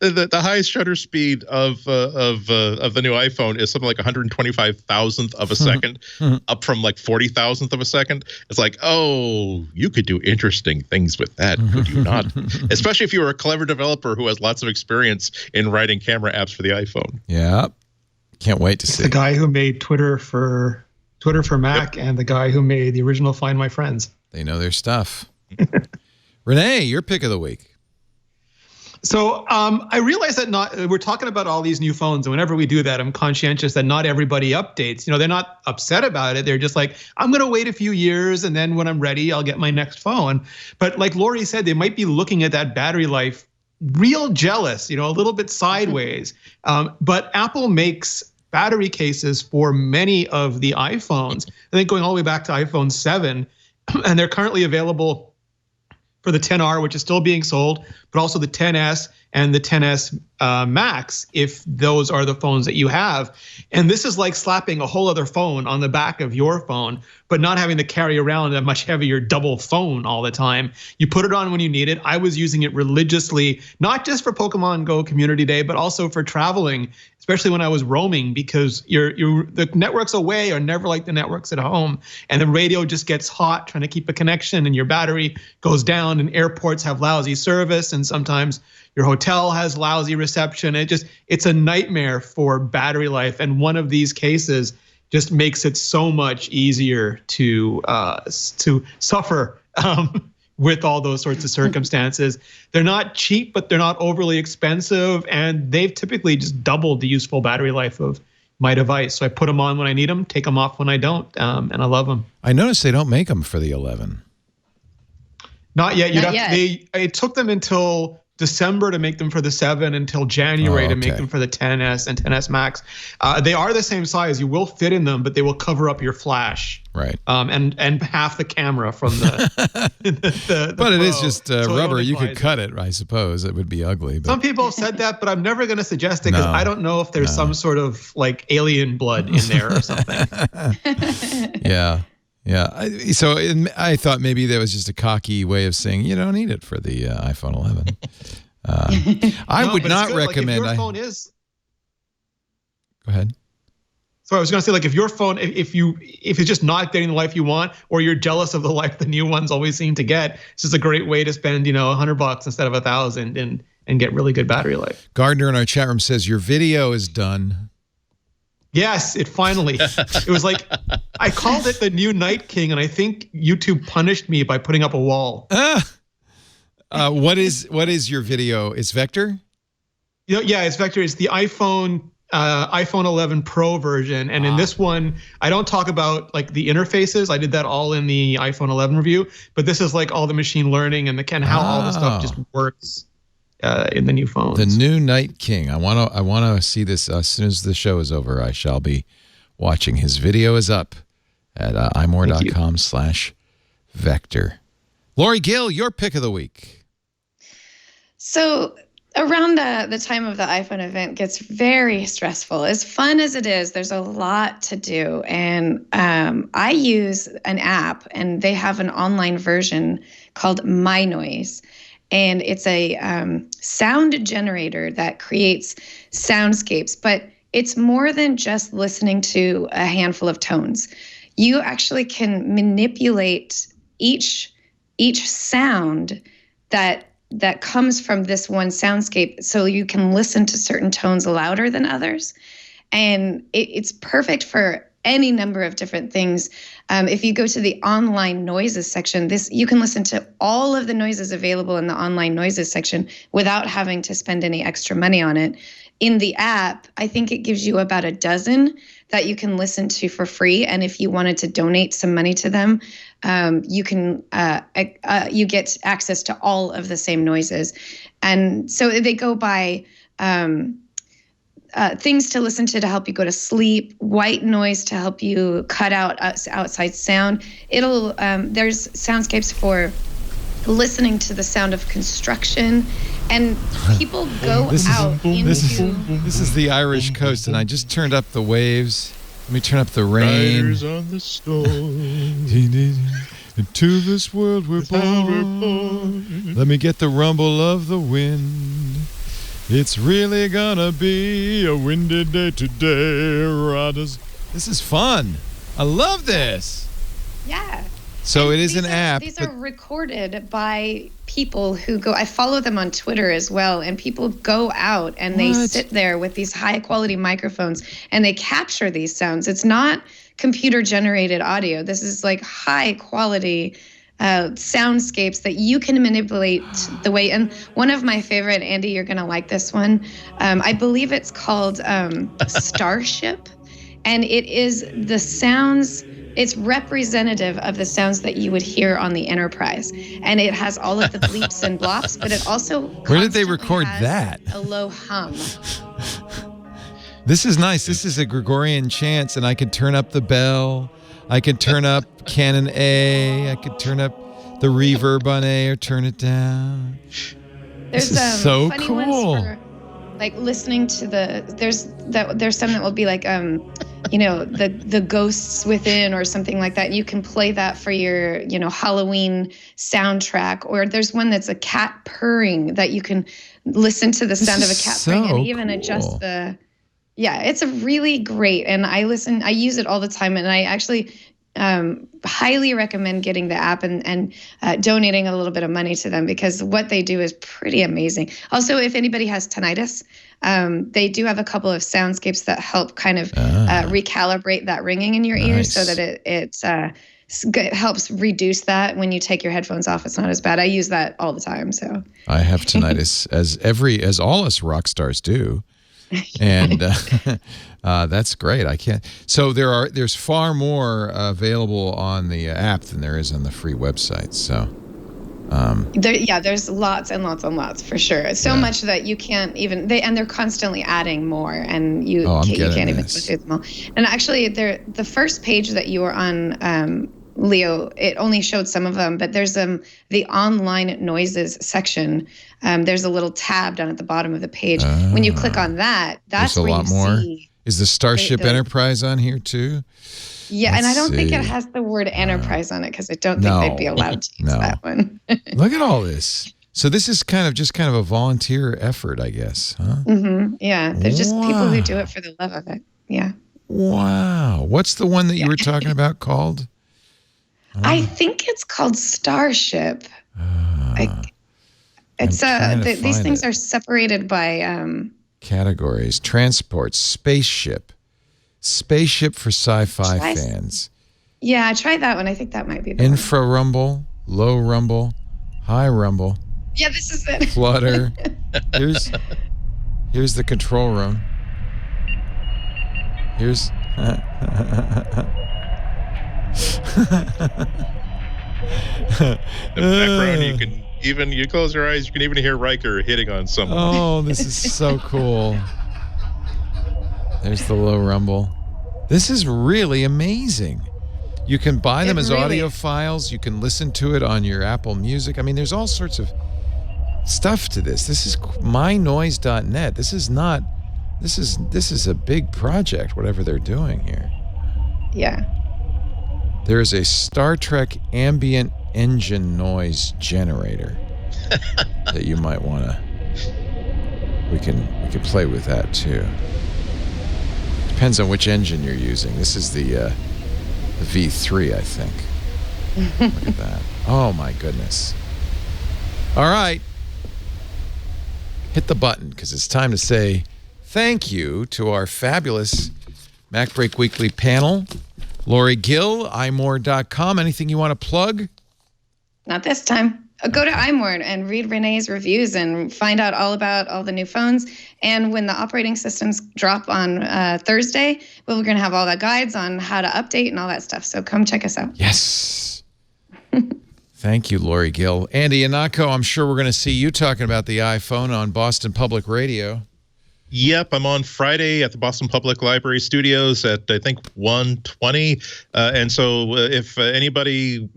the highest shutter speed of the new iPhone is something like 125,000th of a second, up from like 40,000th of a second. It's like, oh, you could do interesting things with that, could you not? Especially if you were a clever developer who has lots of experience in writing camera apps for the iPhone. Yeah, can't wait to see. The guy who made Twitter for Mac, and the guy who made the original Find My Friends. They know their stuff. Renee, your pick of the week. So I realize that we're talking about all these new phones, and whenever we do that, I'm conscientious that not everybody updates. They're not upset about it. They're just like, I'm going to wait a few years, and then when I'm ready, I'll get my next phone. But like Lori said, they might be looking at that battery life real jealous, a little bit sideways. But Apple makes battery cases for many of the iPhones. I think going all the way back to iPhone 7, and they're currently available for the 10R, which is still being sold, but also the 10S and the 10S Max, if those are the phones that you have. And this is like slapping a whole other phone on the back of your phone, but not having to carry around a much heavier double phone all the time. You put it on when you need it. I was using it religiously, not just for Pokemon Go Community Day, but also for traveling, especially when I was roaming, because the networks away are never like the networks at home. And the radio just gets hot trying to keep a connection, and your battery goes down, and airports have lousy service, and sometimes your hotel has lousy reception. It's a nightmare for battery life. And one of these cases just makes it so much easier to suffer with all those sorts of circumstances. They're not cheap, but they're not overly expensive, and they've typically just doubled the useful battery life of my device. So I put them on when I need them, take them off when I don't, and I love them. I noticed they don't make them for the 11. Not yet. It took them until December to make them for the 7, until January to make them for the 10S and 10S Max. They are the same size. You will fit in them, but they will cover up your flash. Right. And half the camera from the, the But it Pro. is just So rubber. You could cut it, I suppose. It would be ugly. But. Some people have said that, but I'm never going to suggest it because I don't know if there's some sort of like alien blood in there or something. Yeah. Yeah. So I thought maybe that was just a cocky way of saying you don't need it for the iPhone 11. I would not recommend. Like if your phone is. Go ahead. So I was going to say, like, if your phone, if it's just not getting the life you want, or you're jealous of the life the new ones always seem to get, it's just a great way to spend, $100 instead of $1,000 and get really good battery life. Gardner in our chat room says your video is done. Yes, it finally. It was like I called it the new Night King, and I think YouTube punished me by putting up a wall. What is your video? It's Vector? Yeah, it's Vector. It's the iPhone 11 Pro version, and in this one, I don't talk about like the interfaces. I did that all in the iPhone 11 review, but this is like all the machine learning and how all the stuff just works in the new phones. The new Night King. I want to see this as soon as the show is over. I shall be watching. His video is up at imore.com/vector. Lori Gill, your pick of the week. So around the time of the iPhone event gets very stressful. As fun as it is, there's a lot to do. And I use an app, and they have an online version called My Noise. And it's a sound generator that creates soundscapes, but it's more than just listening to a handful of tones. You actually can manipulate each sound that comes from this one soundscape, so you can listen to certain tones louder than others. And it's perfect for any number of different things. If you go to the online noises section, you can listen to all of the noises available in the online noises section without having to spend any extra money on it. In the app, I think it gives you about a dozen that you can listen to for free. And if you wanted to donate some money to them, you get access to all of the same noises. And so they go by things to listen to help you go to sleep, white noise to help you cut out outside sound. There's soundscapes for listening to the sound of construction, and people go out into. This is the Irish coast, and I just turned up the waves. Let me turn up the rain. Riders on the storm. Into this world we're born. Let me get the rumble of the wind. It's really gonna be a windy day today, riders. This is fun. I love this. Yeah. So it is an app. These are recorded by people who go. I follow them on Twitter as well, and people go out and they sit there with these high quality microphones and they capture these sounds. It's not computer generated audio. This is like high quality soundscapes that you can manipulate the way. And one of my favorite, Andy, you're gonna like this one. I believe it's called Starship, and it is the sounds. It's representative of the sounds that you would hear on the Enterprise, and it has all of the bleeps and blops. But it also where did they record that? A low hum. This is nice. This is a Gregorian chants, and I could turn up the bell. I could turn up Canon A. I could turn up the reverb on A or turn it down. There's this is so funny cool. Ones for, like listening to there's some that will be like the ghosts within or something like that. You can play that for your Halloween soundtrack, or there's one that's a cat purring that you can listen to the sound of a cat purring and even adjust the. Yeah, it's a really great, and I use it all the time, and I actually highly recommend getting the app and donating a little bit of money to them, because what they do is pretty amazing. Also, if anybody has tinnitus, they do have a couple of soundscapes that help kind of recalibrate that ringing in your ears, so that it helps reduce that when you take your headphones off. It's not as bad. I use that all the time. So I have tinnitus, as all us rock stars do. And that's great. I can't. So there's far more available on the app than there is on the free website. So there's lots and lots and lots for sure. It's so much that you can't even. They're constantly adding more, and you can't even go through them all. And actually, the first page that you were on, Leo, it only showed some of them, but there's the online noises section. There's a little tab down at the bottom of the page. When you click on that, that's where you see. Is the Starship Enterprise on here too? Yeah, and I don't think it has the word Enterprise on it, because I don't think they'd be allowed to use that one. Look at all this. So this is kind of a volunteer effort, I guess, huh? Mm-hmm. Yeah, they're just people who do it for the love of it. Yeah. Wow. What's the one that you were talking about called? I think it's called Starship. These things are separated by categories: transport, spaceship for sci-fi fans. Yeah, try that one. I think that might be the infra rumble, low rumble, high rumble. Yeah, this is it. Flutter. Here's the control room. Here's. The background, you close your eyes, you can even hear Riker hitting on someone. Oh, this is so cool. There's the low rumble. This is really amazing. You can buy them as audio files. You can listen to it on your Apple Music. I mean, there's all sorts of stuff to this. This is mynoise.net. This is a big project, whatever they're doing here. Yeah. There is a Star Trek ambient engine noise generator that you might want to. We can play with that too. Depends on which engine you're using. This is the V3, I think. Look at that. Oh my goodness. All right. Hit the button, because it's time to say thank you to our fabulous MacBreak Weekly panel. Lori Gill, imore.com. Anything you want to plug? Not this time. Go to iMore and read Rene's reviews and find out all about all the new phones. And when the operating systems drop on Thursday, we're going to have all the guides on how to update and all that stuff. So come check us out. Yes. Thank you, Lori Gill. Andy Ihnatko, I'm sure we're going to see you talking about the iPhone on Boston Public Radio. Yep, I'm on Friday at the Boston Public Library Studios at, I think, 1:20. And so if anybody,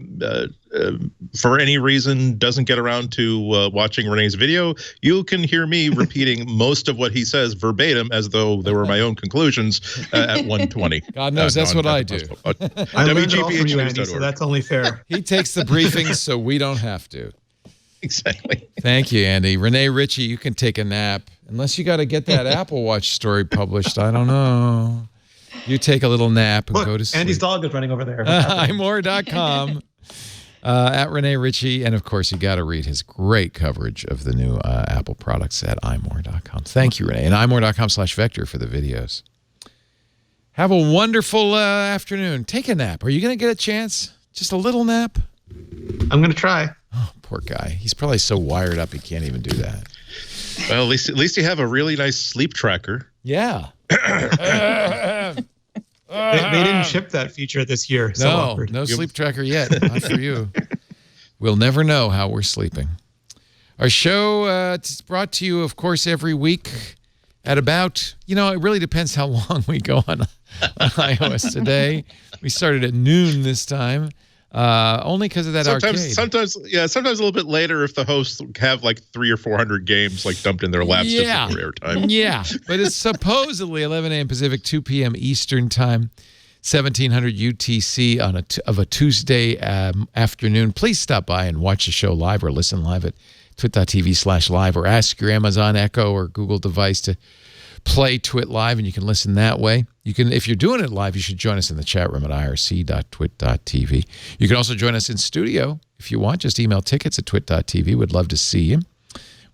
for any reason, doesn't get around to watching Rene's video, you can hear me repeating most of what he says verbatim as though they were my own conclusions at 1:20. God knows that's what I do. I learned it all from you, Andy, so that's only fair. He takes the briefings so we don't have to. Exactly. Thank you, Andy. Rene Ritchie, you can take a nap. Unless you got to get that Apple Watch story published. I don't know. You take a little nap and go to sleep. Andy's dog is running over there. imore.com. At Rene Ritchie. And, of course, you got to read his great coverage of the new Apple products at imore.com. Thank you, Rene. And imore.com/vector for the videos. Have a wonderful afternoon. Take a nap. Are you going to get a chance? Just a little nap? I'm going to try. Oh, poor guy. He's probably so wired up he can't even do that. Well, at least you have a really nice sleep tracker. Yeah. They didn't ship that feature this year. So awkward. No sleep tracker yet. Not for you. We'll never know how we're sleeping. Our show is brought to you, of course, every week at about, it really depends how long we go on iOS today. We started at noon this time. Only because of that arcade. Sometimes a little bit later if the hosts have like 300 or 400 games like dumped in their laps just for airtime. Yeah, but it's supposedly 11 a.m. Pacific, 2 p.m. Eastern time, 1700 UTC of a Tuesday afternoon. Please stop by and watch the show live or listen live at twit.tv/live or ask your Amazon Echo or Google device to play Twit live, and you can listen that way. You can, if you're doing it live, you should join us in the chat room at irc.twit.tv. You can also join us in studio if you want. Just email tickets at twit.tv. We'd love to see you.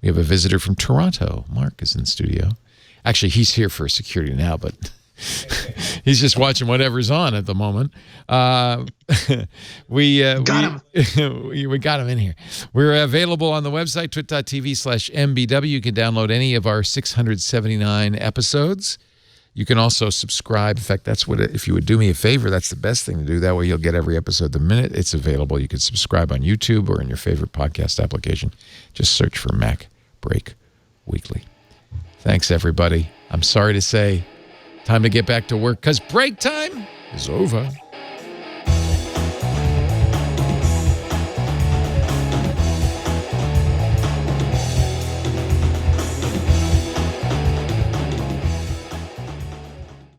We have a visitor from Toronto. Mark is in studio. Actually, he's here for security now, but he's just watching whatever's on at the moment. We got him in here. We're available on the website, twit.tv/mbw. You can download any of our 679 episodes. You can also subscribe. In fact, that's what, if you would do me a favor, that's the best thing to do. That way you'll get every episode the minute it's available. You can subscribe on YouTube or in your favorite podcast application. Just search for MacBreak Weekly. Thanks, everybody. I'm sorry to say, time to get back to work because break time is over.